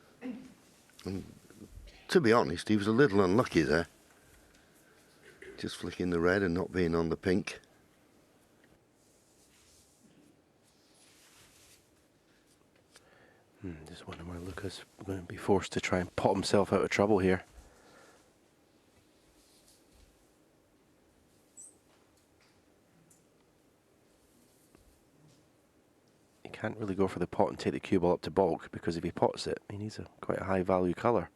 And to be honest, he was a little unlucky there. Just flicking the red and not being on the pink. Just wondering where Luca's going to be forced to try and pot himself out of trouble here. He can't really go for the pot and take the cue ball up to balk, because if he pots it, he needs quite a high value colour.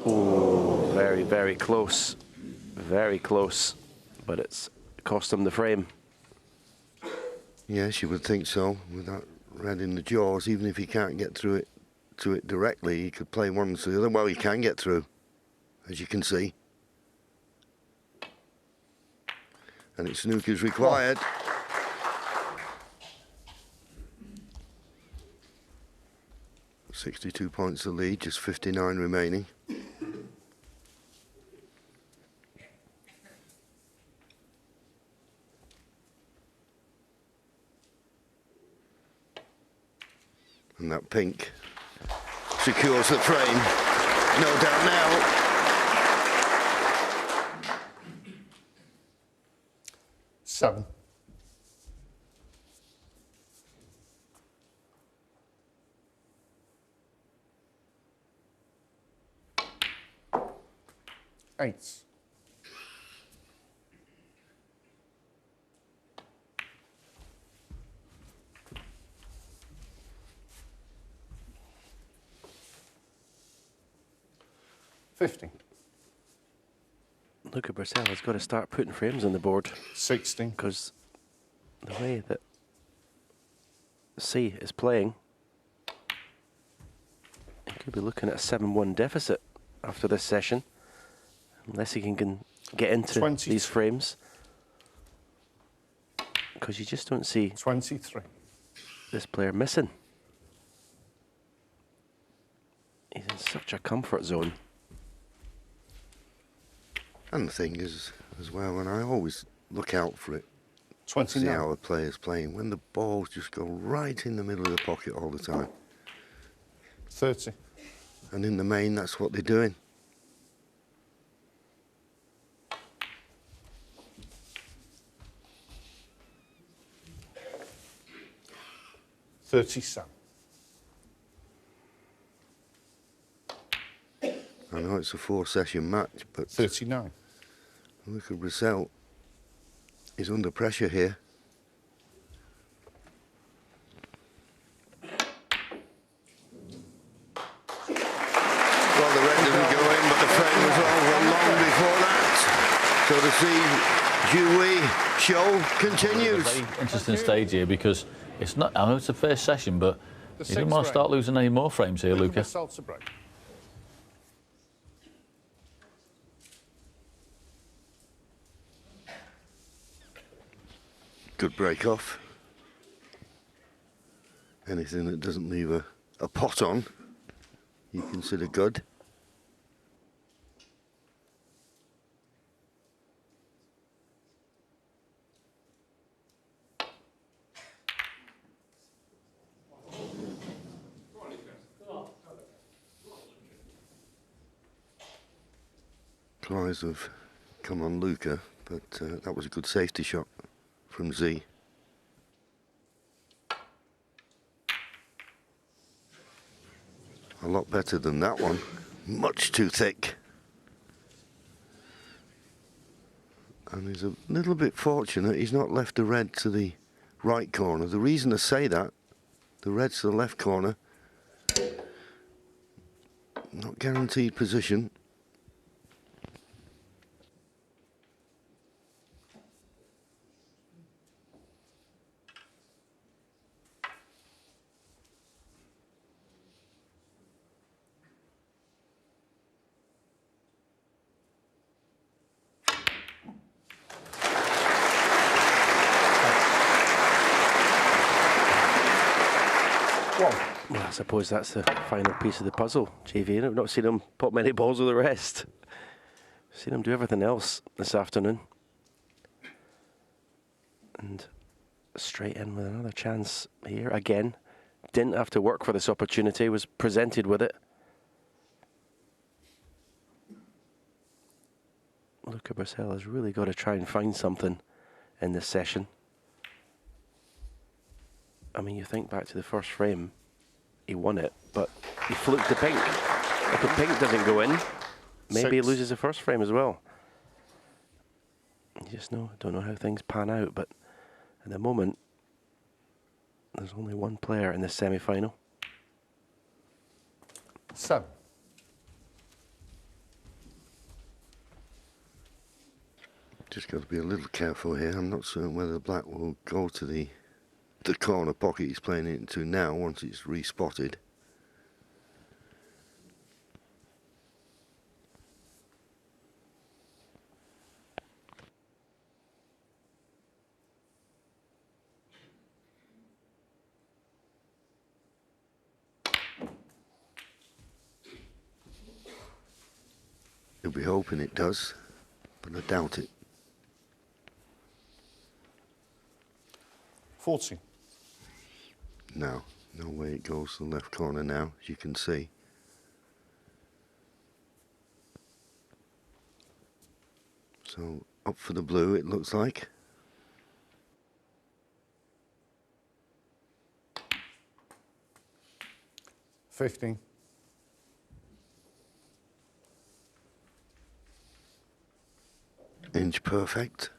Oh, very, very close. Very close. But it's cost him the frame. Yes, you would think so. With that red in the jaws, even if he can't get through it to it directly, he could play one to the other. Well, he can get through, as you can see. And it's snookers required. Oh. 62 points to lead, just 59 remaining. And that pink secures the frame, no doubt now. 7. Eight. $50. Luca Brecel has got to start putting frames on the board, 16. because the way that C is playing, he could be looking at a 7-1 deficit after this session, unless he can get into 22. these frames, because you just don't see 23. this player missing. He's in such a comfort zone. And the thing is, as well, and I always look out for it, see 29. how a player's playing, when the balls just go right in the middle of the pocket all the time. 30. And in the main, that's what they're doing. $37. I know it's a 4-session match, but 39. Luca Brecel is under pressure here. the Jiahui show continues. It's a very interesting stage here because it's not. I know it's the first session, but you don't want to start losing any more frames here, Luca. Good break off. Anything that doesn't leave a pot on, you consider good. Eyes have come on Luca, but that was a good safety shot from Z. A lot better than that one. Much too thick. And he's a little bit fortunate he's not left the red to the right corner. The reason I say that, the red's to the left corner. Not guaranteed position. Well, I suppose that's the final piece of the puzzle, JV. I've not seen him pop many balls with the rest. I've seen him do everything else this afternoon. And straight in with another chance here again. Didn't have to work for this opportunity, was presented with it. Luca Brecel has really got to try and find something in this session. I mean, you think back to the first frame, he won it, but he fluked the pink. If the pink doesn't go in, maybe he loses the first frame as well. You just don't know how things pan out, but at the moment, there's only one player in this semi-final. 7. Just got to be a little careful here. I'm not certain whether black will go to the corner pocket he's playing it into now once it's respotted. He'll be hoping it does, but I doubt it. 14. No way it goes to the left corner now, as you can see. So up for the blue, it looks like. $15. Inch perfect.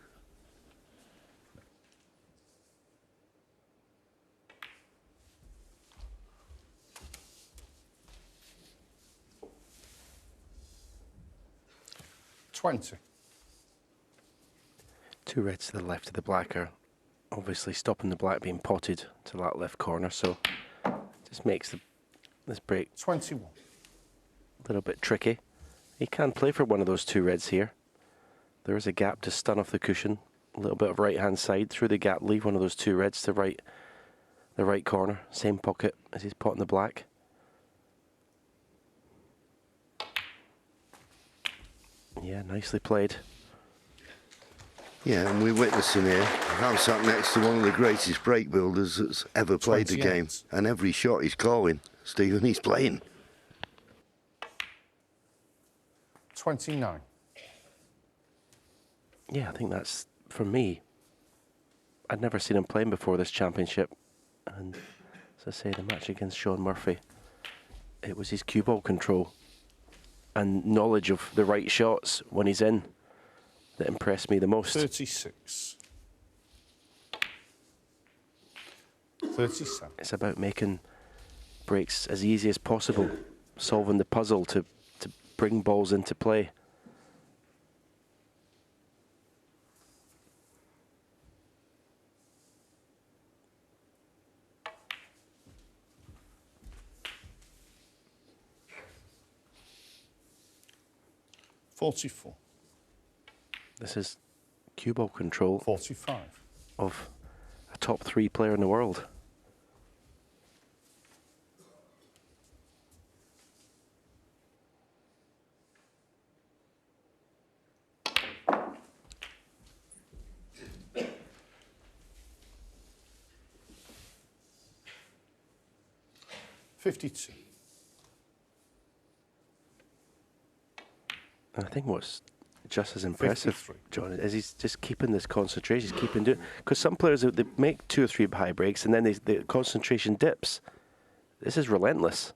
$20. Two reds to the left of the black are obviously stopping the black being potted to that left corner, so just makes this break 21. a little bit tricky. He can play for one of those two reds here. There is a gap to stun off the cushion. A little bit of right-hand side through the gap. Leave one of those two reds to the right corner. Same pocket as he's potting the black. Yeah, nicely played. Yeah, and we're witnessing here. I'm sat next to one of the greatest break builders that's ever played the game. And every shot he's calling, Stephen, he's playing. 29. Yeah, I think that's, for me, I'd never seen him playing before this championship. And as I say, the match against Sean Murphy, it was his cue ball control and knowledge of the right shots when he's in that impressed me the most. 36. 37. It's about making breaks as easy as possible, solving the puzzle to bring balls into play. 44. This is cue ball control 45. of a top 3 player in the world. $52. And I think what's just as impressive, 53. John, is he's just keeping this concentration. He's keeping doing, because some players they make 2 or 3 high breaks and then the concentration dips. This is relentless.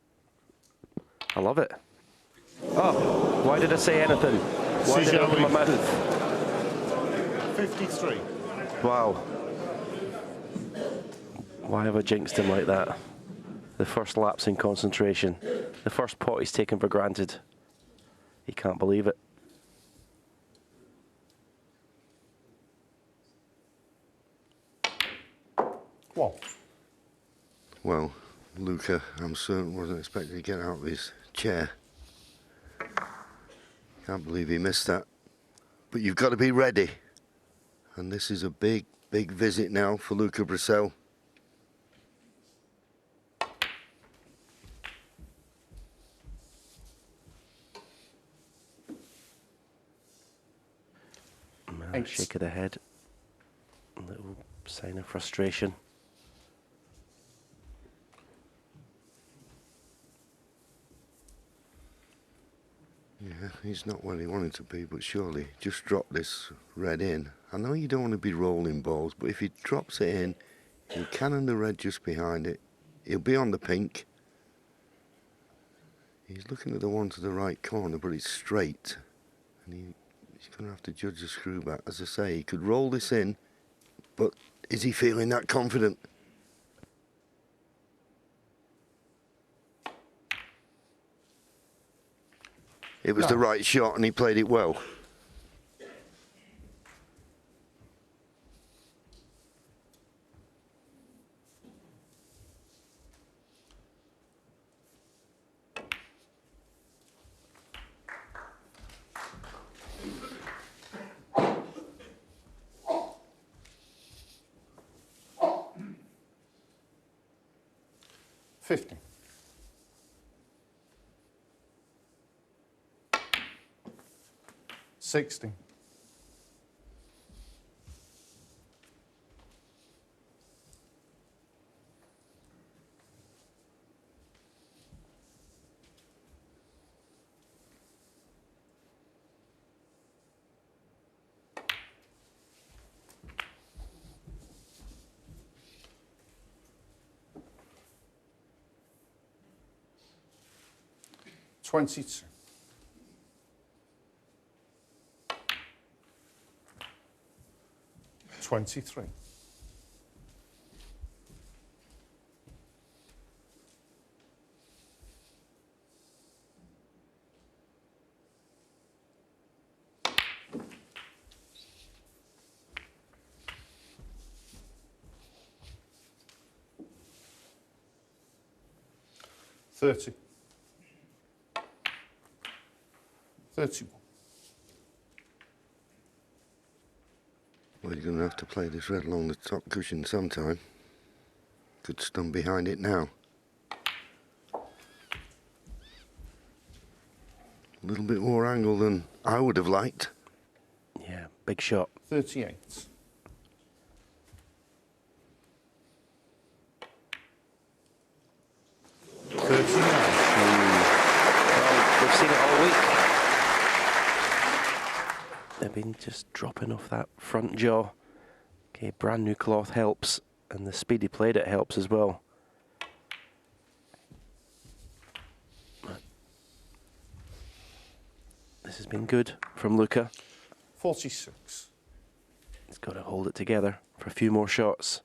I love it. Oh, why did I say anything? Why did I open my mouth? 53. Wow. Why have I jinxed him like that? The first lapse in concentration. The first pot he's taken for granted. He can't believe it. What? Well, Luca, I'm certain, wasn't expecting to get out of his chair. Can't believe he missed that. But you've got to be ready. And this is a big, big visit now for Luca Brecel. Shake of the head. A little sign of frustration. Yeah, he's not where he wanted to be, but surely just drop this red in. I know you don't want to be rolling balls, but if he drops it in, he'll cannon the red just behind it. He'll be on the pink. He's looking at the one to the right corner, but it's straight. And he's going to have to judge the screw back. As I say, he could roll this in, but is he feeling that confident? It was the right shot and he played it well. $50. 60. $22. 23. $30. 31. Well, you're going to have to play this red along the top cushion sometime. Could stun behind it now. A little bit more angle than I would have liked. Yeah, big shot. 38. 39. Well, we've seen it all week. They've been just dropping off that front jaw. Okay, brand new cloth helps, and the speed he played it helps as well. This has been good from Luca. 46. He's got to hold it together for a few more shots.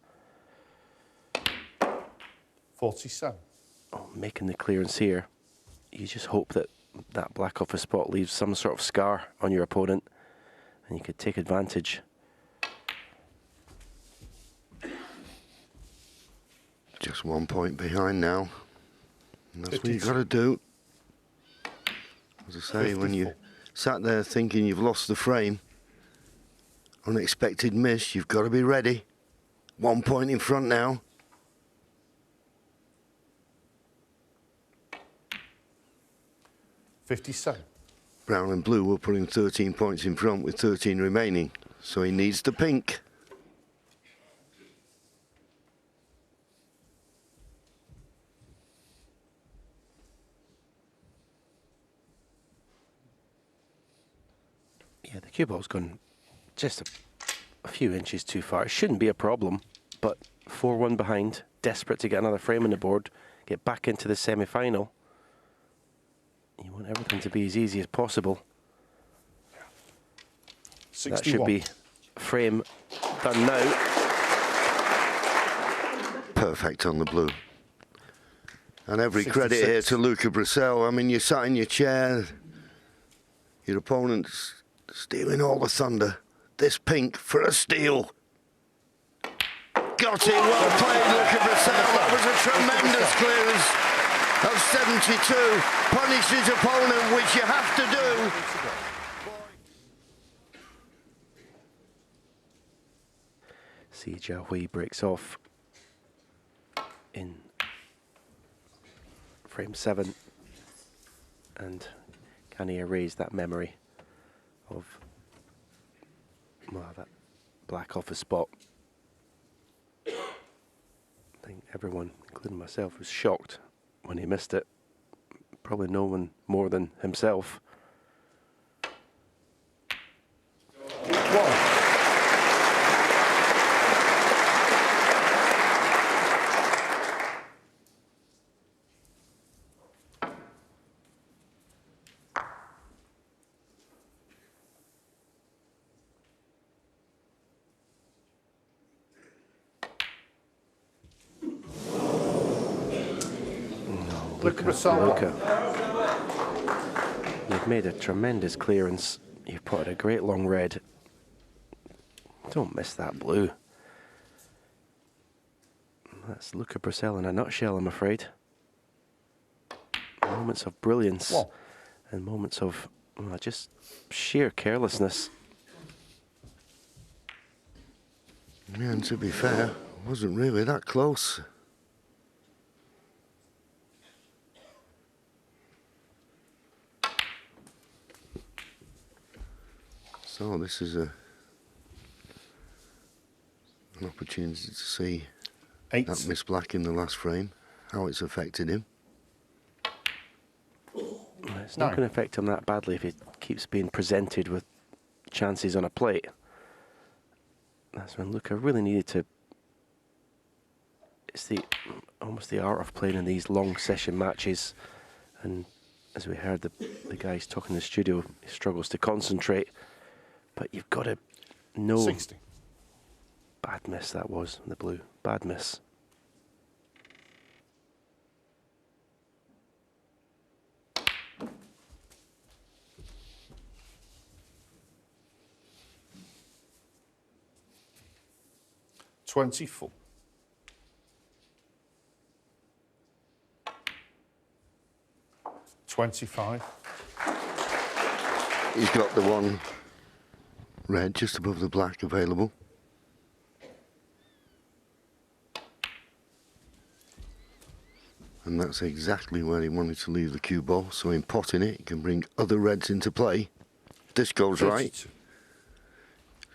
47. Oh, making the clearance here. You just hope that that black off a spot leaves some sort of scar on your opponent, and you could take advantage. Just 1 point behind now. And that's what 52. you've got to do. As I say, when 54. you sat there thinking you've lost the frame. Unexpected miss, you've got to be ready. 1 point in front now. $57. Brown and blue will put him 13 points in front with 13 remaining, so he needs the pink. Yeah, the cue ball's gone just a few inches too far. It shouldn't be a problem, but 4-1 behind, desperate to get another frame on the board, get back into the semi-final. You want everything to be as easy as possible. 61. That should be a frame done now. Perfect on the blue. And every 66. credit here to Luca Brecel. I mean, you sat in your chair, your opponent's stealing all the thunder. This pink for a steal. Got it, well played, Luca Brecel. That was a tremendous clearance of 72. Punish his opponent, which you have to do. See, Jiahui breaks off in frame 7. And can he erase that memory of, well, that black off a spot? I think everyone, including myself, was shocked when he missed it. Probably no one more than himself. Luca, you've made a tremendous clearance. You've put a great long red. Don't miss that blue. That's Luca Brecel in a nutshell, I'm afraid. Moments of brilliance and moments of just sheer carelessness. Yeah, and to be fair, it wasn't really that close. So this is an opportunity to see that miss black in the last frame, how it's affected him. It's not going to affect him that badly if he keeps being presented with chances on a plate. That's when Luca really needed to. It's almost the art of playing in these long session matches, and as we heard the guys talking in the studio, he struggles to concentrate. But you've got to know. 60. Bad miss that was, the blue. Bad miss. $24. $25. He's got the one red just above the black available. And that's exactly where he wanted to leave the cue ball, so in potting it, he can bring other reds into play. This goes 32. right.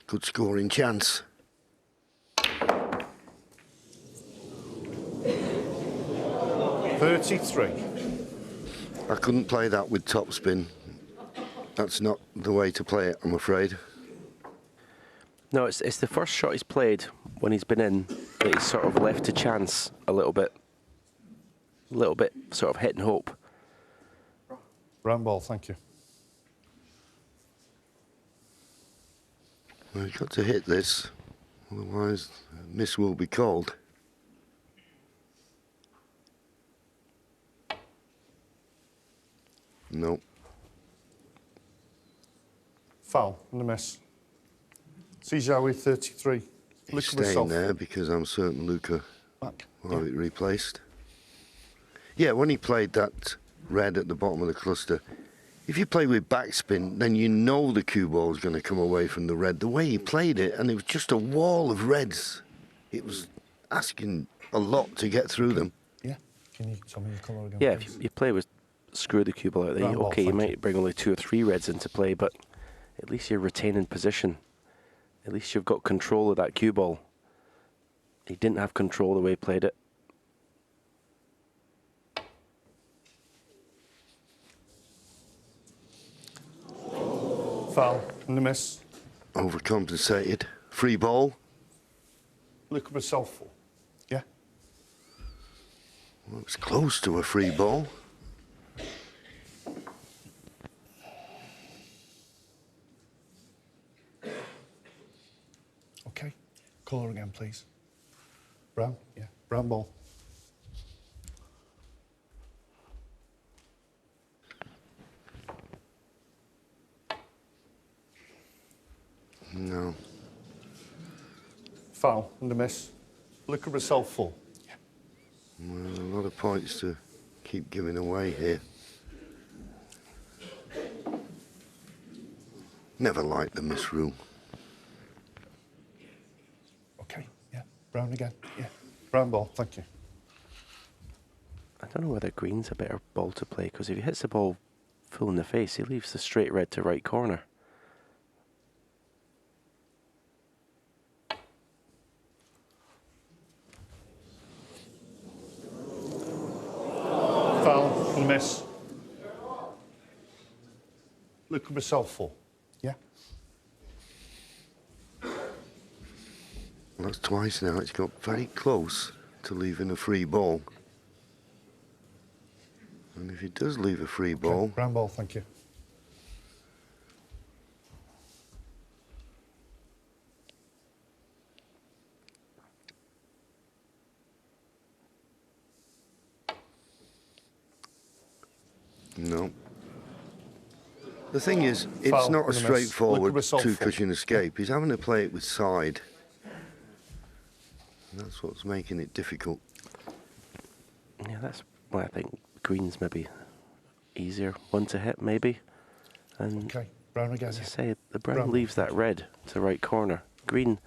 Good scoring chance. $33. I couldn't play that with topspin. That's not the way to play it, I'm afraid. No, it's the first shot he's played when he's been in that he's sort of left to chance a little bit. A little bit sort of hit and hope. Brown ball, thank you. Well, you've got to hit this, otherwise a miss will be called. Nope. Foul and a miss. See Jiahui 33. He's staying there because I'm certain Luca Back. will have it replaced. Yeah, when he played that red at the bottom of the cluster, If you play with backspin, then you know the cue ball is going to come away from the red. The way he played it, and it was just a wall of reds. It was asking a lot to get through them. Yeah. Can you tell me the colour again? Yeah, please? if you play with screw the cue ball out there, Round ball, okay, you thank might you. bring only 2 or 3 reds into play, but at least you're retaining position. At least you've got control of that cue ball. He didn't have control the way he played it. Foul and the miss. Overcompensated. Free ball. Luca Brecel 4. Yeah. Well, it was close to a free ball. Okay. Colour again, please. Brown. Yeah. Brown ball. No. Foul and the miss. Luca Brecel 4. Yeah. Well, a lot of points to keep giving away here. Never liked the miss rule. Okay. Yeah. Brown again. Yeah. Brown ball. Thank you. I don't know whether green's a better ball to play, because if he hits the ball full in the face, he leaves the straight red to right corner. Foul and miss. Luca Brecel 4. Yeah. Well, that's twice now. It's got very close to leaving a free ball. And if he does leave a free ball, Okay. Brown ball. Thank you. no. The thing is, it's Foul not a in the miss. straightforward Luca Brecel 4. two-cushion escape. He's having to play it with side. And that's what's making it difficult. Yeah, that's why I think green's maybe easier one to hit, maybe. And Okay. Brown again. as I Yeah. say, the brown Brown. leaves that red to right corner. Green,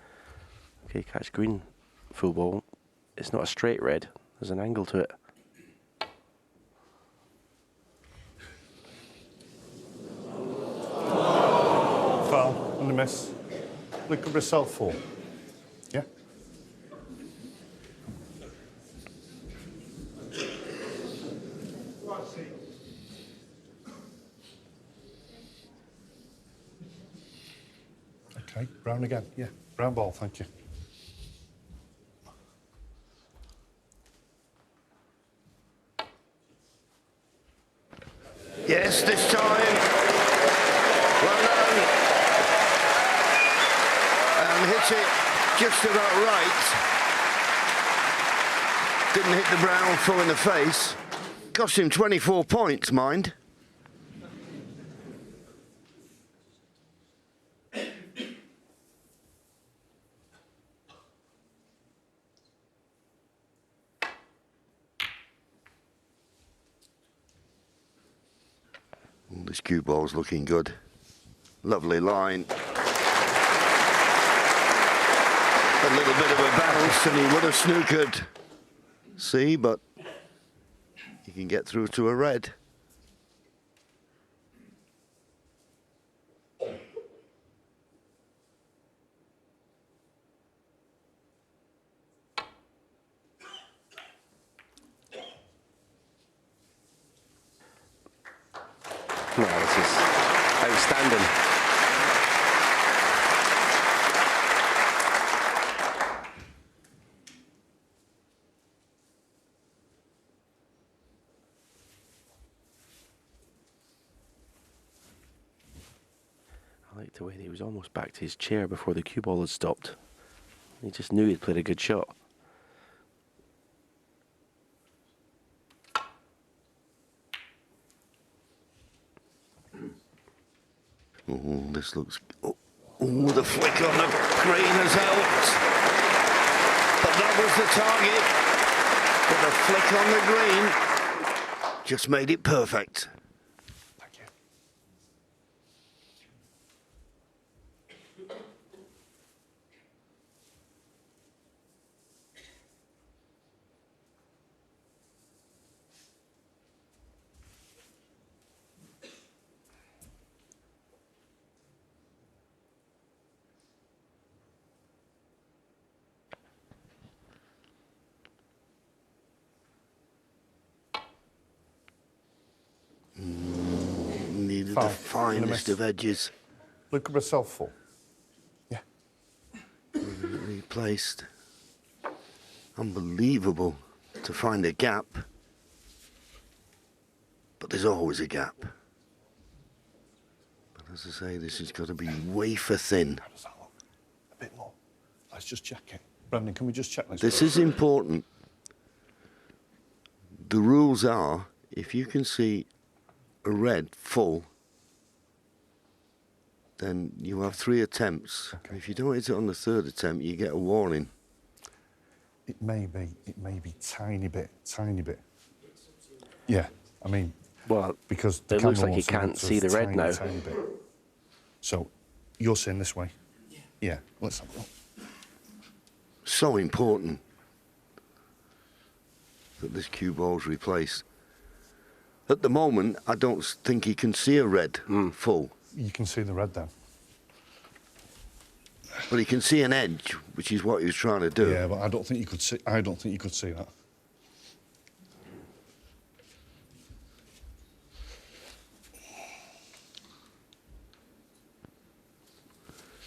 okay, catch green full ball. It's not a straight red. There's an angle to it. Foul and the miss. Luca Brecel 4. Yeah. Okay. Brown again. Yeah. Brown ball. Thank you. Yes, this time. Well done. And hit it just about right. Didn't hit the brown full in the face. Cost him 24 points, mind. This cue ball's looking good. Lovely line. A little bit of a bounce and he would have snookered. See, but he can get through to a red. No, this is outstanding. I liked the way that he was almost back to his chair before the cue ball had stopped. He just knew he'd played a good shot. Oh, this looks... Oh, the flick on the green has helped. But that was the target. But the flick on the green just made it perfect. Thank you. with Foul. the finest of edges. Luca Brecel full. Yeah. Replaced. Unbelievable to find a gap. But there's always a gap. But as I say, this has got to be wafer thin. How does that look? A bit more. Let's just check it. Brendan, can we just check this? This is important. The rules are, if you can see a red full, then you have 3 attempts. Okay. If you don't hit it on the 3rd attempt, you get a warning. It may be tiny bit. Yeah, I mean, Well, because the it looks camera like he wants to can't go see to the red tiny, now. Tiny bit. So, you're saying this way? Yeah, let's have a look. So important that this cue ball's replaced. At the moment, I don't think he can see a red full, You can see the red then. but he can see an edge, which is what he was trying to do. Yeah, but I don't think you could see. I don't think you could see that.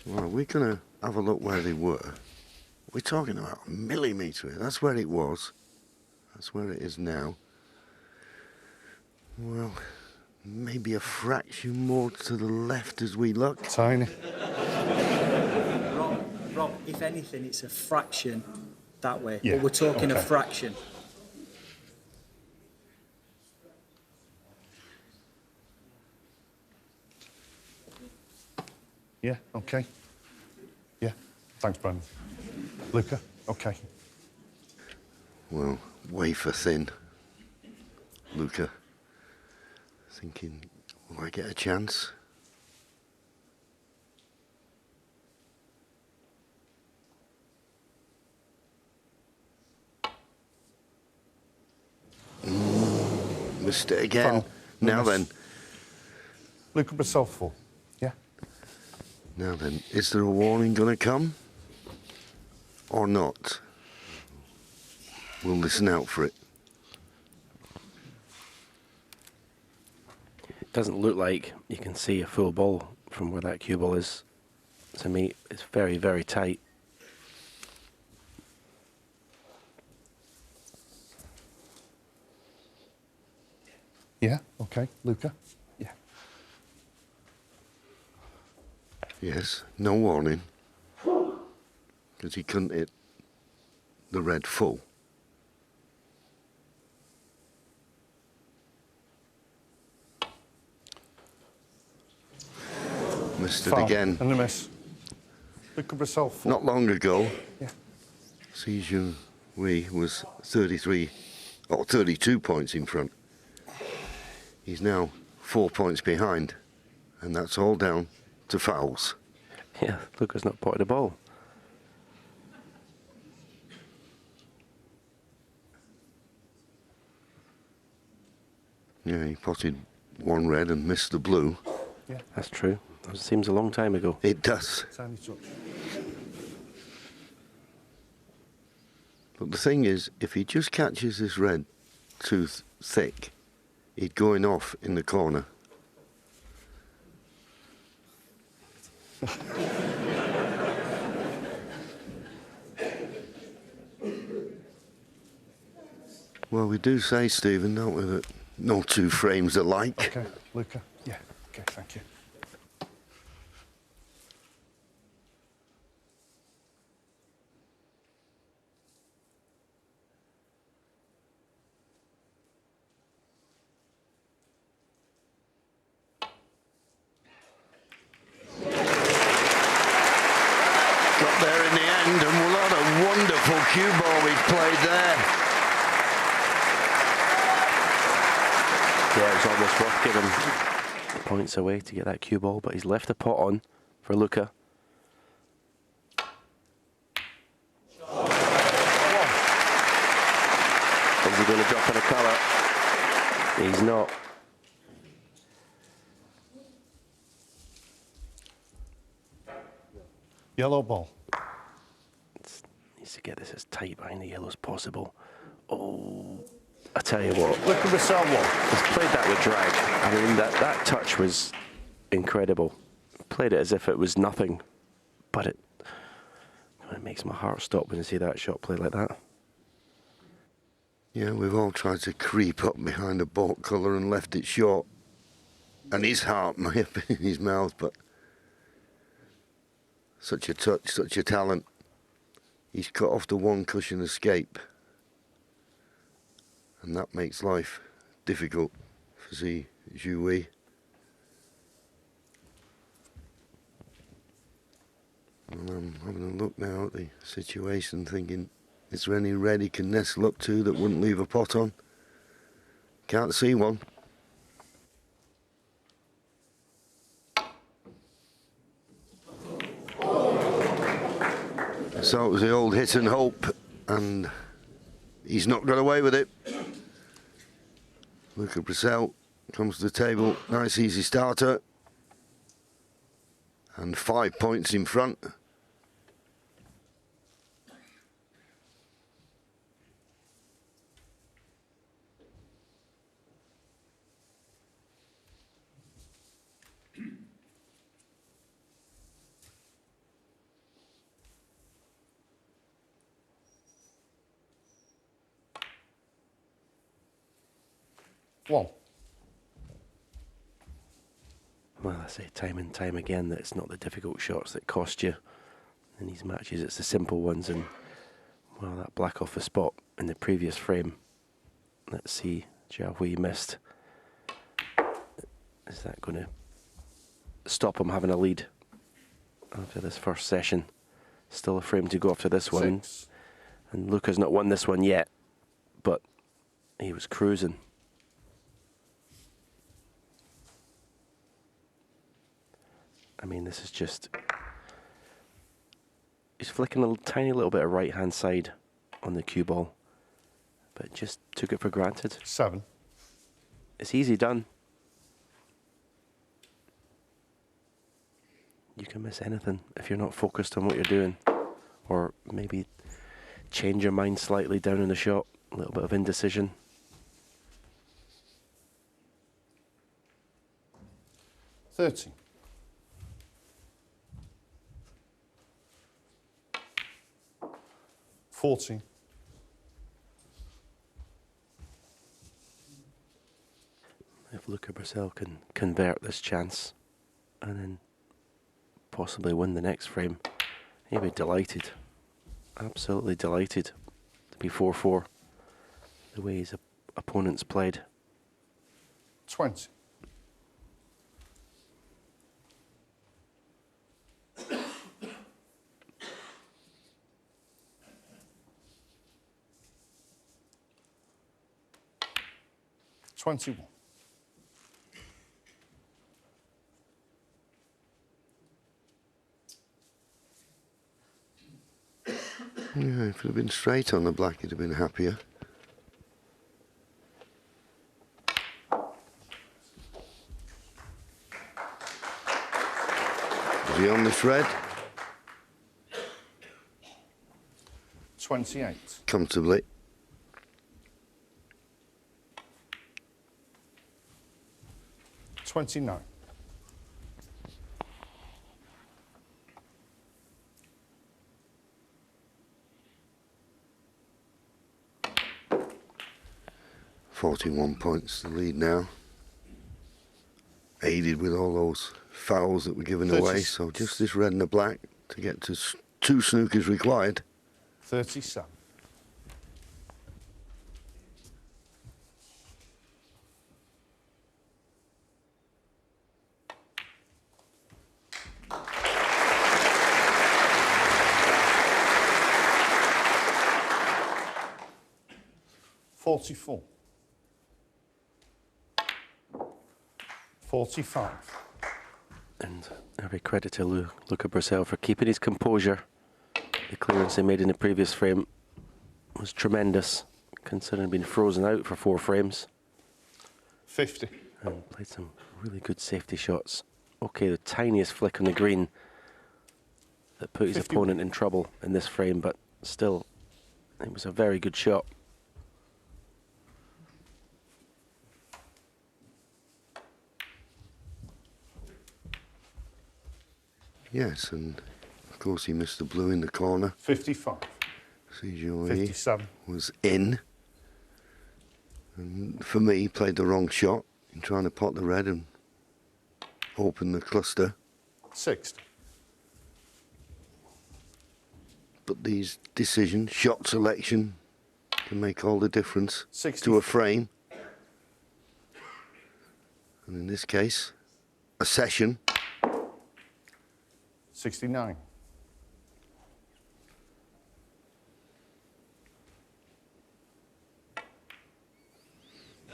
Well, we're going to have a look where they were. We're talking about a millimetre. That's where it was. That's where it is now. Well, maybe a fraction more to the left as we look. Tiny. Rob, if anything, it's a fraction that way. Yeah, But we're talking a okay. fraction. Yeah, okay. Yeah, thanks, Brendan. Luca, okay. Well, wafer thin. Luca, thinking, will I get a chance? Missed it again. Foul. Now Miss. then, Luca Brecel full. Yeah. now then, is there a warning going to come? Or not? We'll listen out for it. Doesn't look like you can see a full ball from where that cue ball is. To me, it's very, very tight. Yeah, okay. Luca? Yeah. Yes, no warning. Because he couldn't hit the red full. Missed it Foul. again. And a miss. Luca Brecel full. Not long ago, Yeah. Jiahui was 33 or 32 points in front. He's now 4 points behind, and that's all down to fouls. Yeah, Luca's not potted a ball. Yeah, he potted one red and missed the blue. Yeah. That's true. That seems a long time ago. It does. Tiny touch. But the thing is, if he just catches this red too thick, he'd going off in the corner. Well, we do say, Stephen, don't we, that no two frames alike. Okay, Luca? Yeah. Okay, thank you. Got there in the end, and what a wonderful cue ball he's played there. Yeah, it was almost worth giving points away to get that cue ball, but he's left the pot on for Luca. Is he going to drop in a colour? He's not. Yellow ball. Needs to get this as tight behind the yellow as possible. Oh, I tell you what, Luca Brecel 1. he's played that with drag. I mean, that touch was incredible. Played it as if it was nothing, but it makes my heart stop when I see that shot played like that. Yeah, we've all tried to creep up behind a baulk colour and left it short. And his heart may have been in his mouth, but such a touch, such a talent. He's cut off the one cushion escape. And that makes life difficult for Jiahui. And I'm having a look now at the situation, thinking, is there any red he can nestle up to that wouldn't leave a pot on? Can't see one. So it was the old hit and hope, and he's not got away with it. Luca Brecel comes to the table, nice easy starter, and 5 points in front. One. Well, I say time and time again that it's not the difficult shots that cost you. In these matches, it's the simple ones. And, well, that black off the spot in the previous frame. Let's see, Jiahui missed. Is that going to stop him having a lead after this first session? Still a frame to go after this one. And Luca's not won this one yet, but he was cruising. I mean, this is just... He's flicking a tiny little bit of right-hand side on the cue ball, but just took it for granted. 7. It's easy done. You can miss anything if you're not focused on what you're doing, or maybe change your mind slightly down in the shot, a little bit of indecision. $30. $40. If Luca Brecel can convert this chance and then possibly win the next frame, he'll be delighted. Absolutely delighted to be 4-4 the way his opponents played. 20. $21. Yeah, if it had been straight on the black, he'd have been happier. Is he on this red? 28. Comfortably. $29. $41 points to lead now. Aided with all those fouls that were given away, so just this red and the black to get to 2 snookers required. 37. $44. 45. And every credit to Luca Brecel for keeping his composure. The clearance he made in the previous frame was tremendous, considering being frozen out for 4 frames. 50. And played some really good safety shots. Okay, the tiniest flick on the green that put his 50. opponent in trouble in this frame, but still, it was a very good shot. Yes, and of course he missed the blue in the corner. 55. Jiahui 57. was in. And for me, he played the wrong shot in trying to pot the red and open the cluster. 60. But these decisions, shot selection, can make all the difference 60. to a frame. And in this case, a session. 69.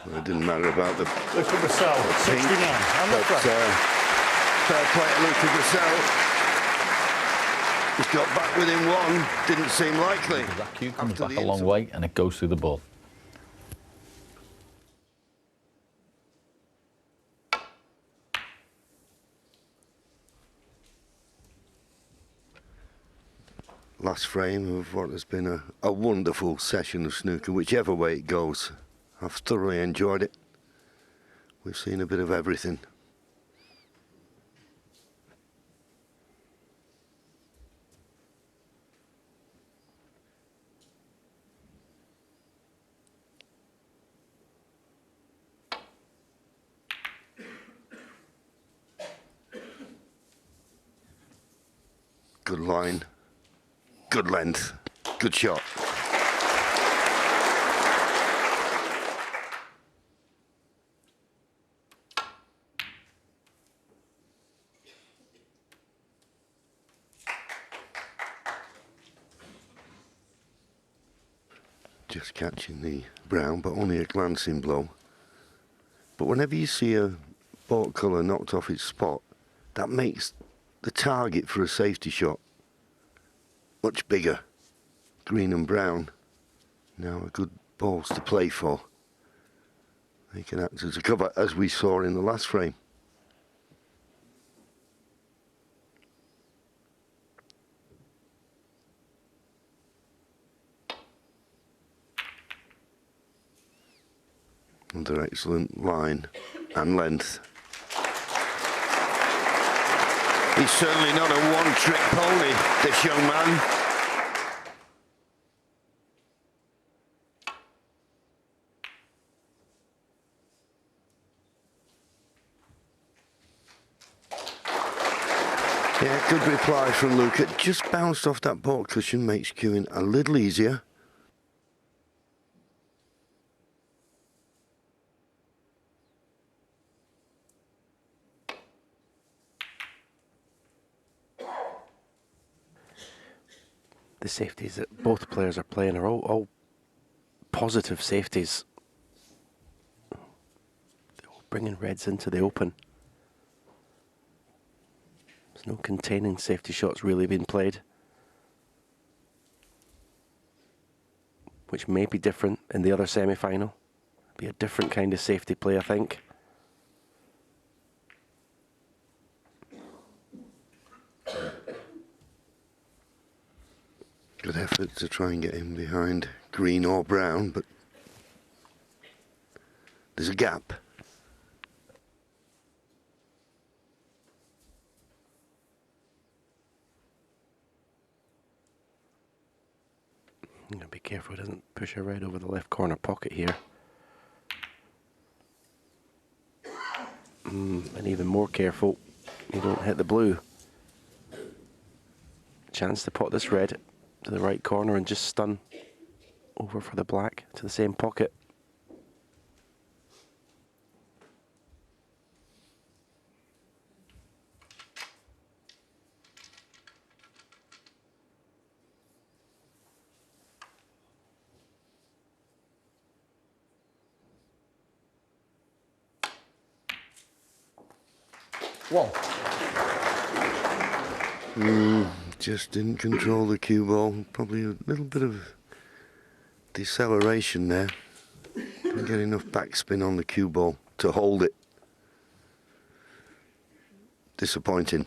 Well, it didn't matter about the Luca Brecel, 69. I'm not but, fair play to Luca Brecel. He's got back within one. Didn't seem likely. That cue comes After back the a long interval. way and it goes through the ball. Last frame of what has been a wonderful session of snooker, whichever way it goes. I've thoroughly enjoyed it. We've seen a bit of everything. Good line, good length, good shot. Just catching the brown, but only a glancing blow. But whenever you see a ball colour knocked off its spot, that makes the target for a safety shot much bigger. Green and brown now are good balls to play for. They can act as a cover, as we saw in the last frame. Another excellent line and length. He's certainly not a one-trick pony, this young man. Yeah, good reply from Luca. Just bounced off that ball cushion, makes cueing a little easier. The safeties that both players are playing are all positive safeties. They're all bringing reds into the open. There's no containing safety shots really being played, which may be different in the other semi-final. Be a different kind of safety play, I think. Good effort to try and get him behind green or brown, but there's a gap. I'm going to be careful he doesn't push a red over the left corner pocket here. And even more careful, you don't hit the blue. Chance to pot this red to the right corner and just stun over for the black to the same pocket. One. Just didn't control the cue ball. Probably a little bit of deceleration there. Didn't get enough backspin on the cue ball to hold it. Disappointing.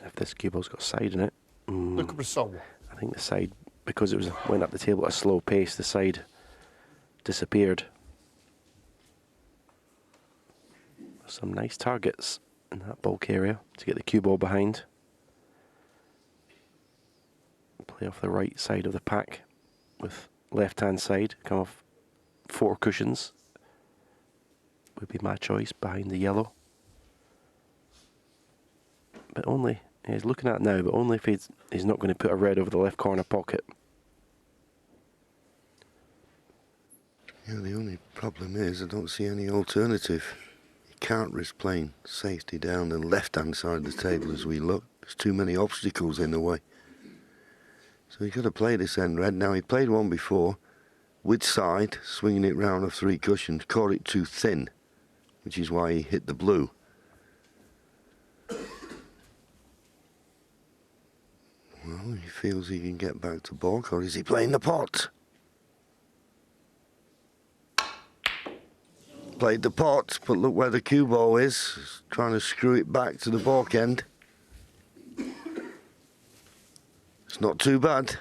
If this cue ball's got a side in it, Luca Brecel. I think the side, because it went up the table at a slow pace, the side disappeared. Some nice targets in that bulk area to get the cue ball behind. Play off the right side of the pack with left-hand side, come off 4 cushions. Would be my choice behind the yellow. But only, he's looking at it now, but only if he's not going to put a red over the left corner pocket. Yeah, the only problem is I don't see any alternative. You can't risk playing safety down the left-hand side of the table as we look. There's too many obstacles in the way. So you've got to play this end red. Now, he played one before with side, swinging it round off 3 cushions, caught it too thin, which is why he hit the blue. Well, he feels he can get back to balk, or is he playing the pot? Played the pot, but look where the cue ball is. He's trying to screw it back to the balk end. It's not too bad.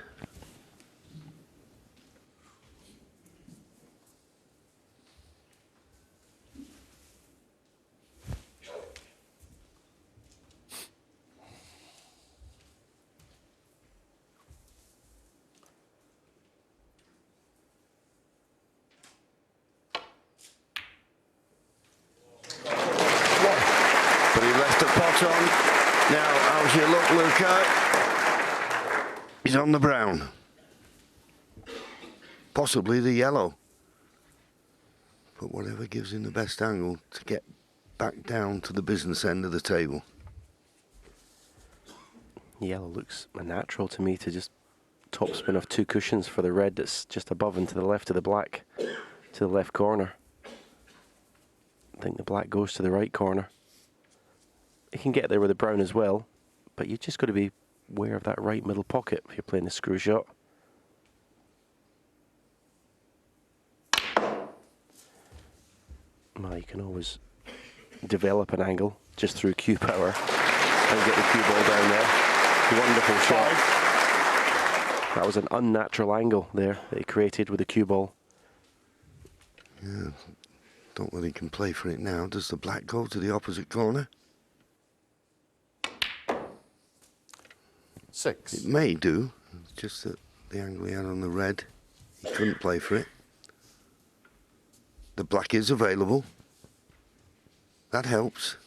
But he left the pot on. Now, how's your look, Luca? He's on the brown. Possibly the yellow. But whatever gives him the best angle to get back down to the business end of the table. Yellow looks a natural to me to just topspin off 2 cushions for the red that's just above and to the left of the black, to the left corner. I think the black goes to the right corner. You can get there with the brown as well, but you just got to be aware of that right middle pocket if you're playing the screw shot. Well, you can always develop an angle just through cue power and get the cue ball down there. Wonderful shot. That was an unnatural angle there that he created with the cue ball. Yeah, don't really can play for it now. Does the black go to the opposite corner? 6. It may do. It's just that the angle he had on the red, he couldn't play for it. The black is available. That helps.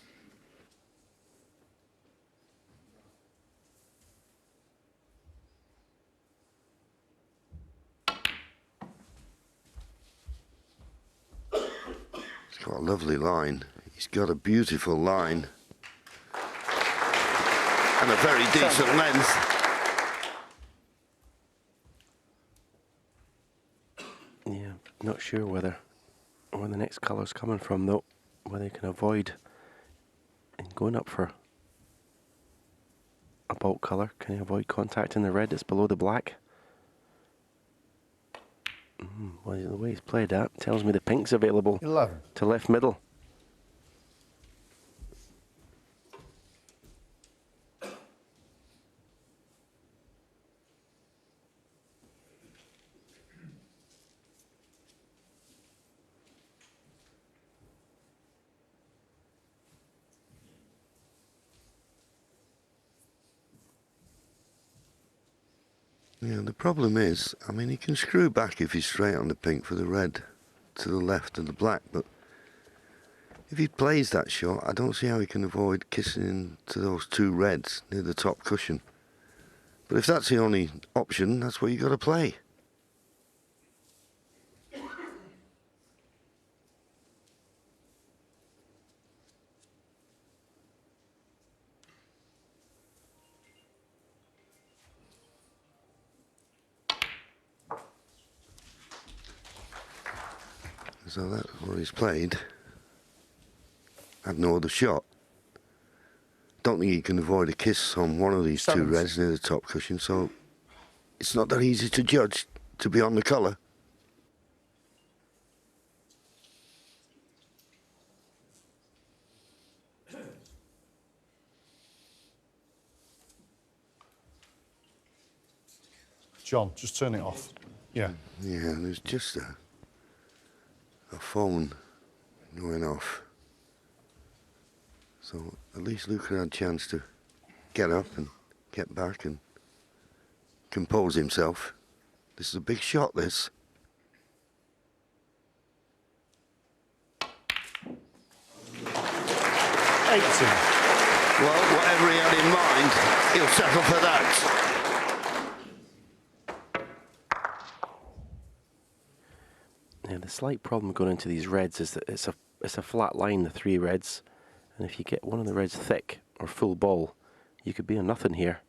He's got a lovely line. He's got a beautiful line. And a very decent length. Yeah, not sure where the next colour's coming from though. Whether you can avoid in going up for a bulk colour. Can you avoid contacting the red that's below the black? Well, the way he's played that tells me the pink's available 11. to left middle. Yeah, the problem is, I mean, he can screw back if he's straight on the pink for the red to the left of the black, but if he plays that shot, I don't see how he can avoid kissing into those 2 reds near the top cushion. But if that's the only option, that's what you got to play. So that's what he's played. Had no other shot. Don't think he can avoid a kiss on one of these 2 reds near the top cushion, so it's not that easy to judge, to be on the colour. John, just turn it off. Yeah. Yeah, there's just a phone going off. So at least Luca had a chance to get up and get back and compose himself. This is a big shot, this. 18. Well, whatever he had in mind, he'll settle for that. Yeah, the slight problem going into these reds is that it's a flat line, the 3 reds, and if you get one of the reds thick or full ball, you could be on nothing here.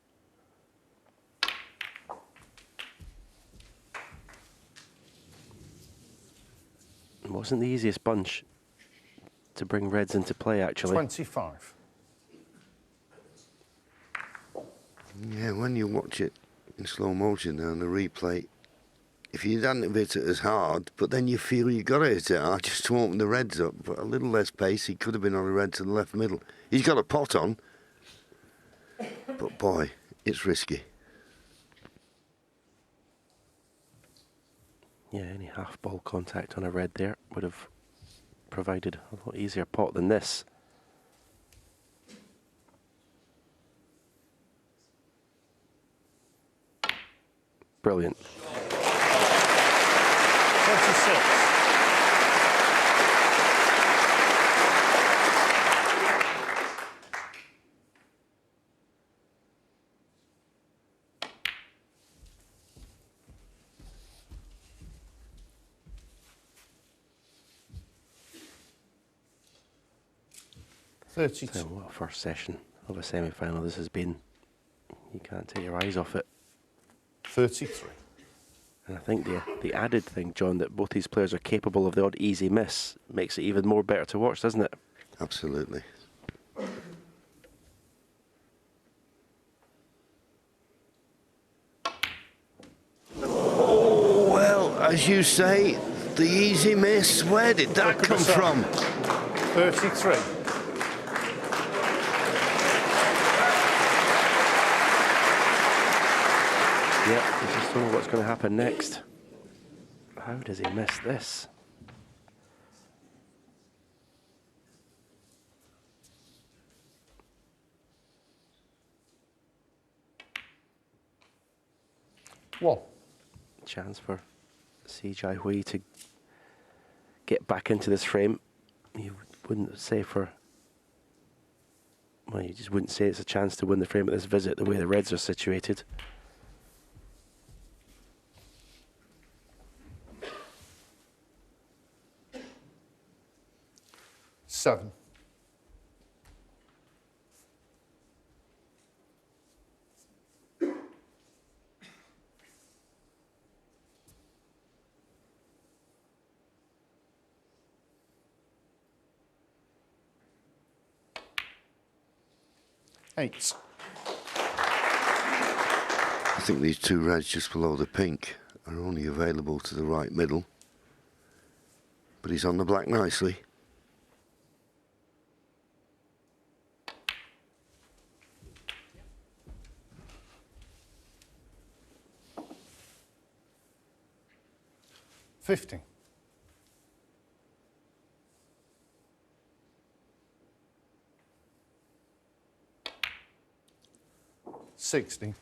It wasn't the easiest bunch to bring reds into play, actually. 25. Yeah, when you watch it in slow motion and the replay, if you hadn't hit it as hard, but then you feel you got to hit it hard just to open the reds up, but a little less pace, he could have been on a red to the left middle. He's got a pot on, but boy, it's risky. Yeah, any half ball contact on a red there would have provided a lot easier pot than this. Brilliant. 26. So what a first session of a semi-final this has been. You can't take your eyes off it. 33. And I think the added thing, John, that both these players are capable of the odd easy miss makes it even more better to watch, doesn't it? Absolutely. Oh, well, as you say, the easy miss, where did that come from? 33. Yep, you just don't know what's going to happen next. How does he miss this? One. Chance for Jiahui to get back into this frame. You wouldn't say for... Well, you just wouldn't say it's a chance to win the frame at this visit, the way the reds are situated. Seven. Eight. I think these two reds just below the pink are only available to the right middle. But he's on the black nicely. $50. $60.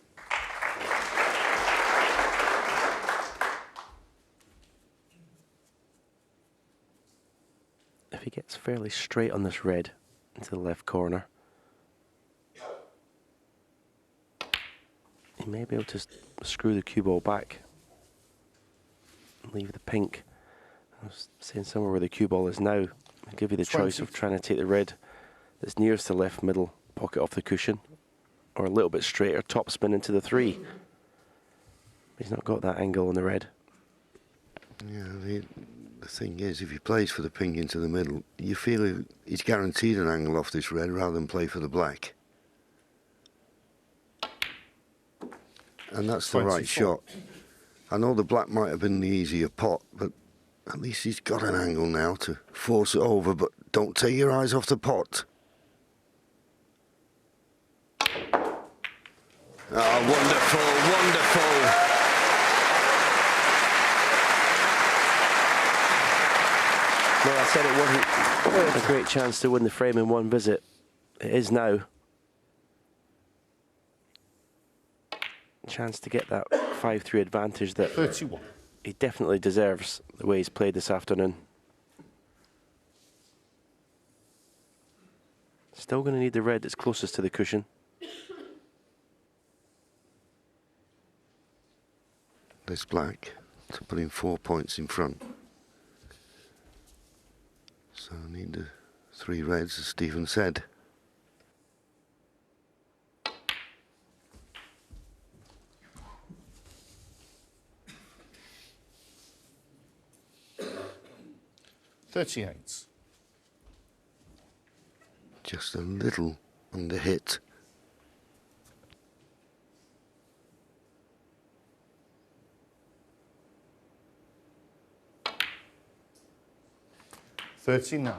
If he gets fairly straight on this red into the left corner, he may be able to screw the cue ball back. Leave the pink. I was saying somewhere where the cue ball is now. I'll give you the choice of trying to take the red that's nearest the left middle pocket off the cushion, or a little bit straighter top spin into the 3. He's not got that angle on the red. Yeah, the thing is, if he plays for the pink into the middle, you feel he's guaranteed an angle off this red rather than play for the black. And that's the right shot. I know the black might have been the easier pot, but at least he's got an angle now to force it over, but don't take your eyes off the pot. Oh, wonderful, wonderful. No, I said it wasn't a great chance to win the frame in one visit. It is now. Chance to get that 5-3 advantage that 31. he definitely deserves the way he's played this afternoon. Still going to need the red that's closest to the cushion. This black to put in 4 points in front. So I need the 3 reds, as Stephen said. $38. Just a little under hit. $39.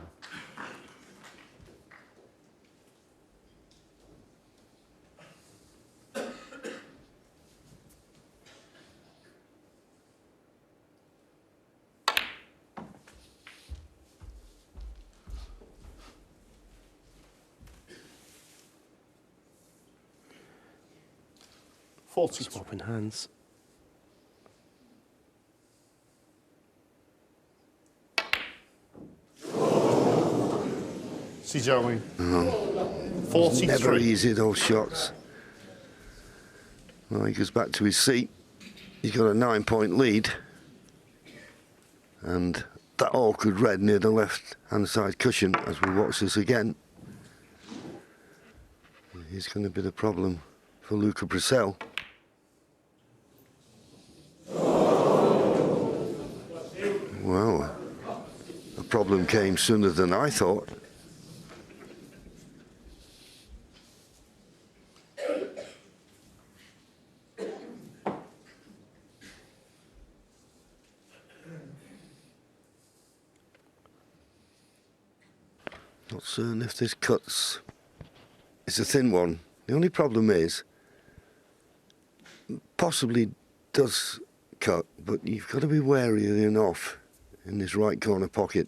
Swapping hands. See Jiahui. 43. Never easy, those shots. Well, he goes back to his seat. He's got a 9-point lead. And that awkward red near the left-hand side cushion, as we watch this again, is going to be the problem for Luca Brecel. Well, the problem came sooner than I thought. Not certain if this cuts. It's a thin one. The only problem is, possibly does cut, but you've got to be wary of the un-nooh in this right corner pocket.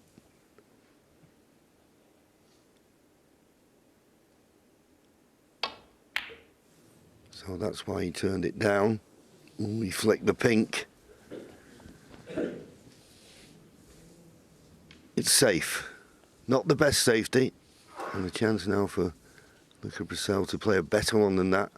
So that's why he turned it down. Ooh, he flicked the pink. It's safe. Not the best safety. And a chance now for Luca Brecel to play a better one than that.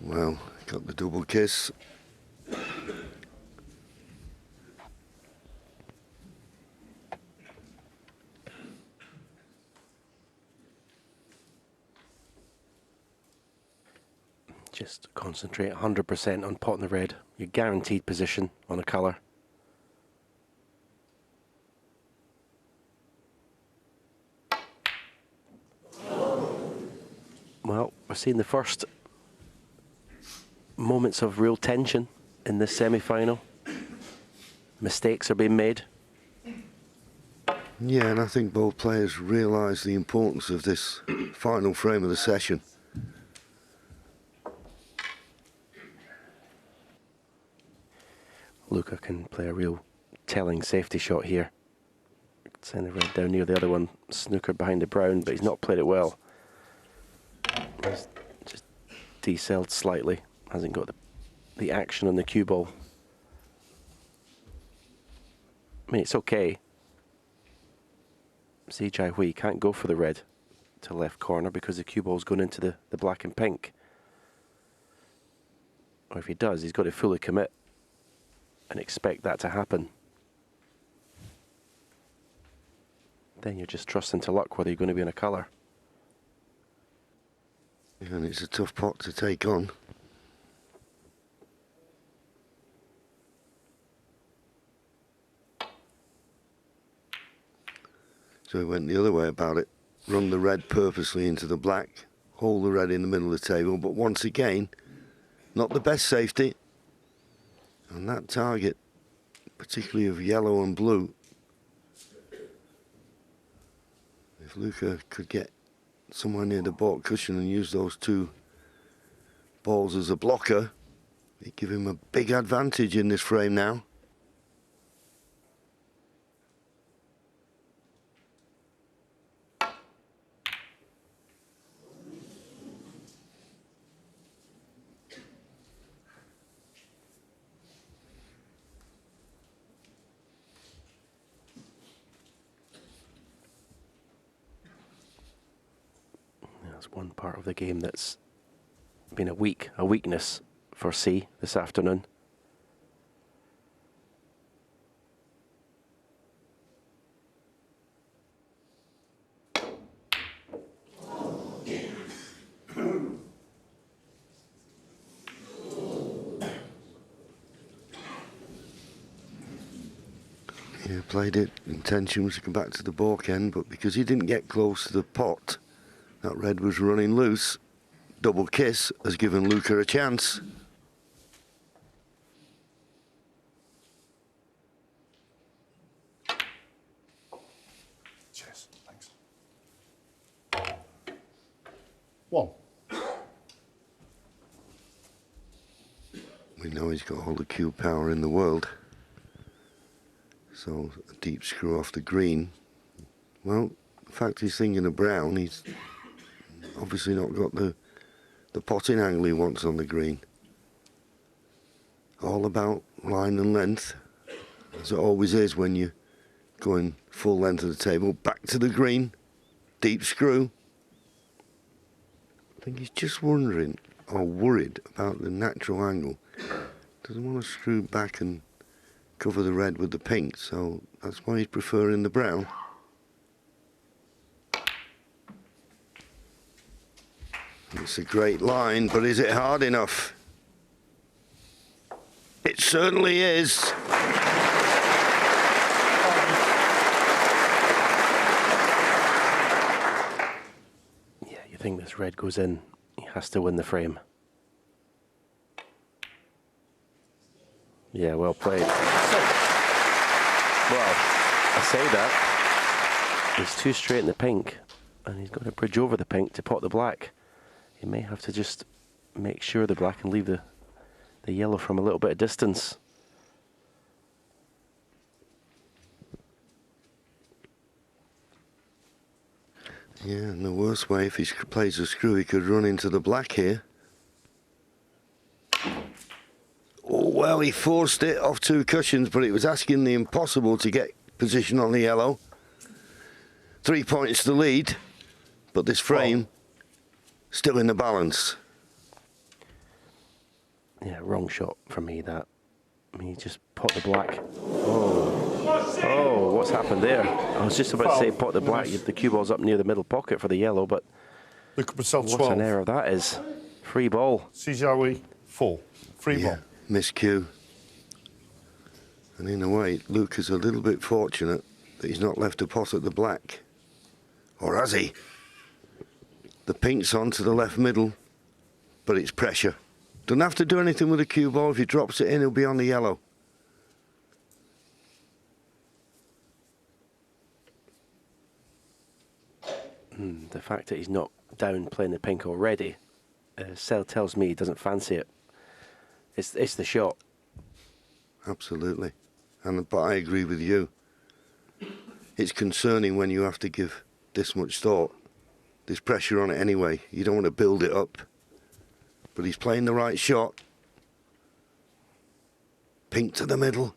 Well, got the double kiss. Just concentrate 100% on potting the red. Your guaranteed position on a colour. Well, we're seeing the first moments of real tension in this semi-final. Mistakes are being made. Yeah, and I think both players realise the importance of this final frame of the session. Luca can play a real telling safety shot here. Send the red down near the other one. Snooker behind the brown, but he's not played it well. He's just decelled slightly. Hasn't got the action on the cue ball. I mean, it's okay. See, Jiahui can't go for the red to left corner because the cue ball's going into the black and pink. Or if he does, he's got to fully commit and expect that to happen. Then you're just trusting to luck whether you're going to be in a colour. And it's a tough pot to take on. So he went the other way about it. Run the red purposely into the black. Hold the red in the middle of the table. But once again, Not the best safety. And that target, particularly of yellow and blue, if Luca could get somewhere near the baulk cushion and use those two balls as a blocker, it'd give him a big advantage in this frame now. That's one part of the game that's been a weakness for C this afternoon. Yeah, played it. Intention was to come back to the baulk end, but because he didn't get close to the pot, that red was running loose. Double kiss has given Luca a chance. Cheers, thanks. 1. We know he's got all the cue power in the world. So a deep screw off the green. Well, the fact he's thinking of brown, he's obviously not got the potting angle he wants on the green. All about line and length, as it always is when you're going full length of the table. Back to the green, deep screw. I think he's just wondering or worried about the natural angle. Doesn't want to screw back and cover the red with the pink, so that's why he's preferring the brown. It's a great line, but is it hard enough? It certainly is. Yeah, you think this red goes in, he has to win the frame. Yeah, well played. Well, I say that. He's too straight in the pink, and he's got to bridge over the pink to pot the black. He may have to just make sure the black can leave the yellow from a little bit of distance. Yeah, and the worst way, if he plays a screw, he could run into the black here. Oh, well, he forced it off two cushions, but it was asking the impossible to get position on the yellow. 3 points to lead, but this frame still in the balance. Yeah, wrong shot for me, that. I mean, he just pot the black. Oh, what's happened there? I was just about to say pot the black. The cue ball's up near the middle pocket for the yellow, but Luca Brecel, 12. what an error that is. Free ball. Jiahui, 4. Free ball. Miscue. And in a way, Luca's a little bit fortunate that he's not left a pot at the black. Or has he? The pink's on to the left middle, but it's pressure. Doesn't have to do anything with the cue ball. If he drops it in, he'll be on the yellow. The fact that he's not down playing the pink already, Sel tells me he doesn't fancy it. It's the shot. Absolutely. But I agree with you. It's concerning when you have to give this much thought. There's pressure on it anyway. You don't want to build it up. But he's playing the right shot. Pink to the middle.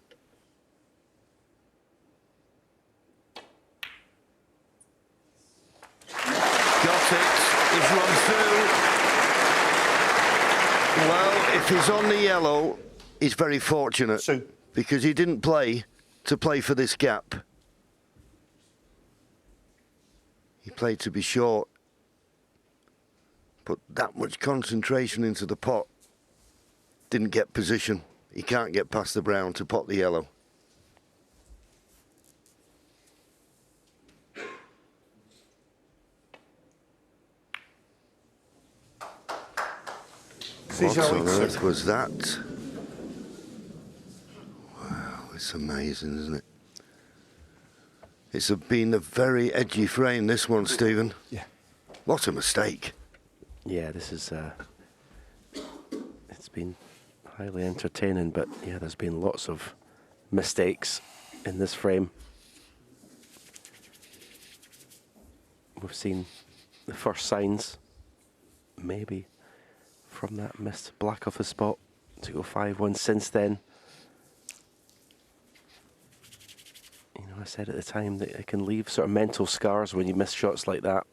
Got it. He's run through. Well, if he's on the yellow, he's very fortunate. Because he didn't play to play for this gap. He played to be short. Put that much concentration into the pot. Didn't get position. He can't get past the brown to pot the yellow. See What Jiahui on 2. earth was that? Wow, it's amazing, isn't it? It's been a very edgy frame, this one, Stephen. Yeah. What a mistake. Yeah, this is. It's been highly entertaining, but yeah, there's been lots of mistakes in this frame. We've seen the first signs, maybe, from that missed black off the spot to go 5-1 since then. You know, I said at the time that it can leave sort of mental scars when you miss shots like that.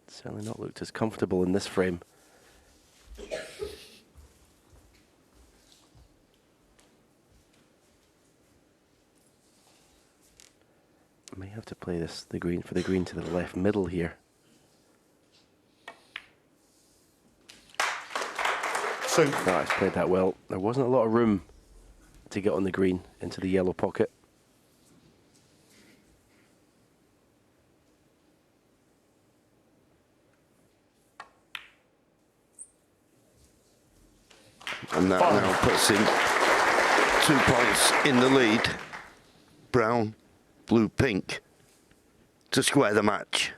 Certainly not looked as comfortable in this frame. May have to play this the green to the left middle here. So No, it's played that well. There wasn't a lot of room to get on the green into the yellow pocket. And that now puts him 2 points in the lead. Brown, blue, pink to square the match.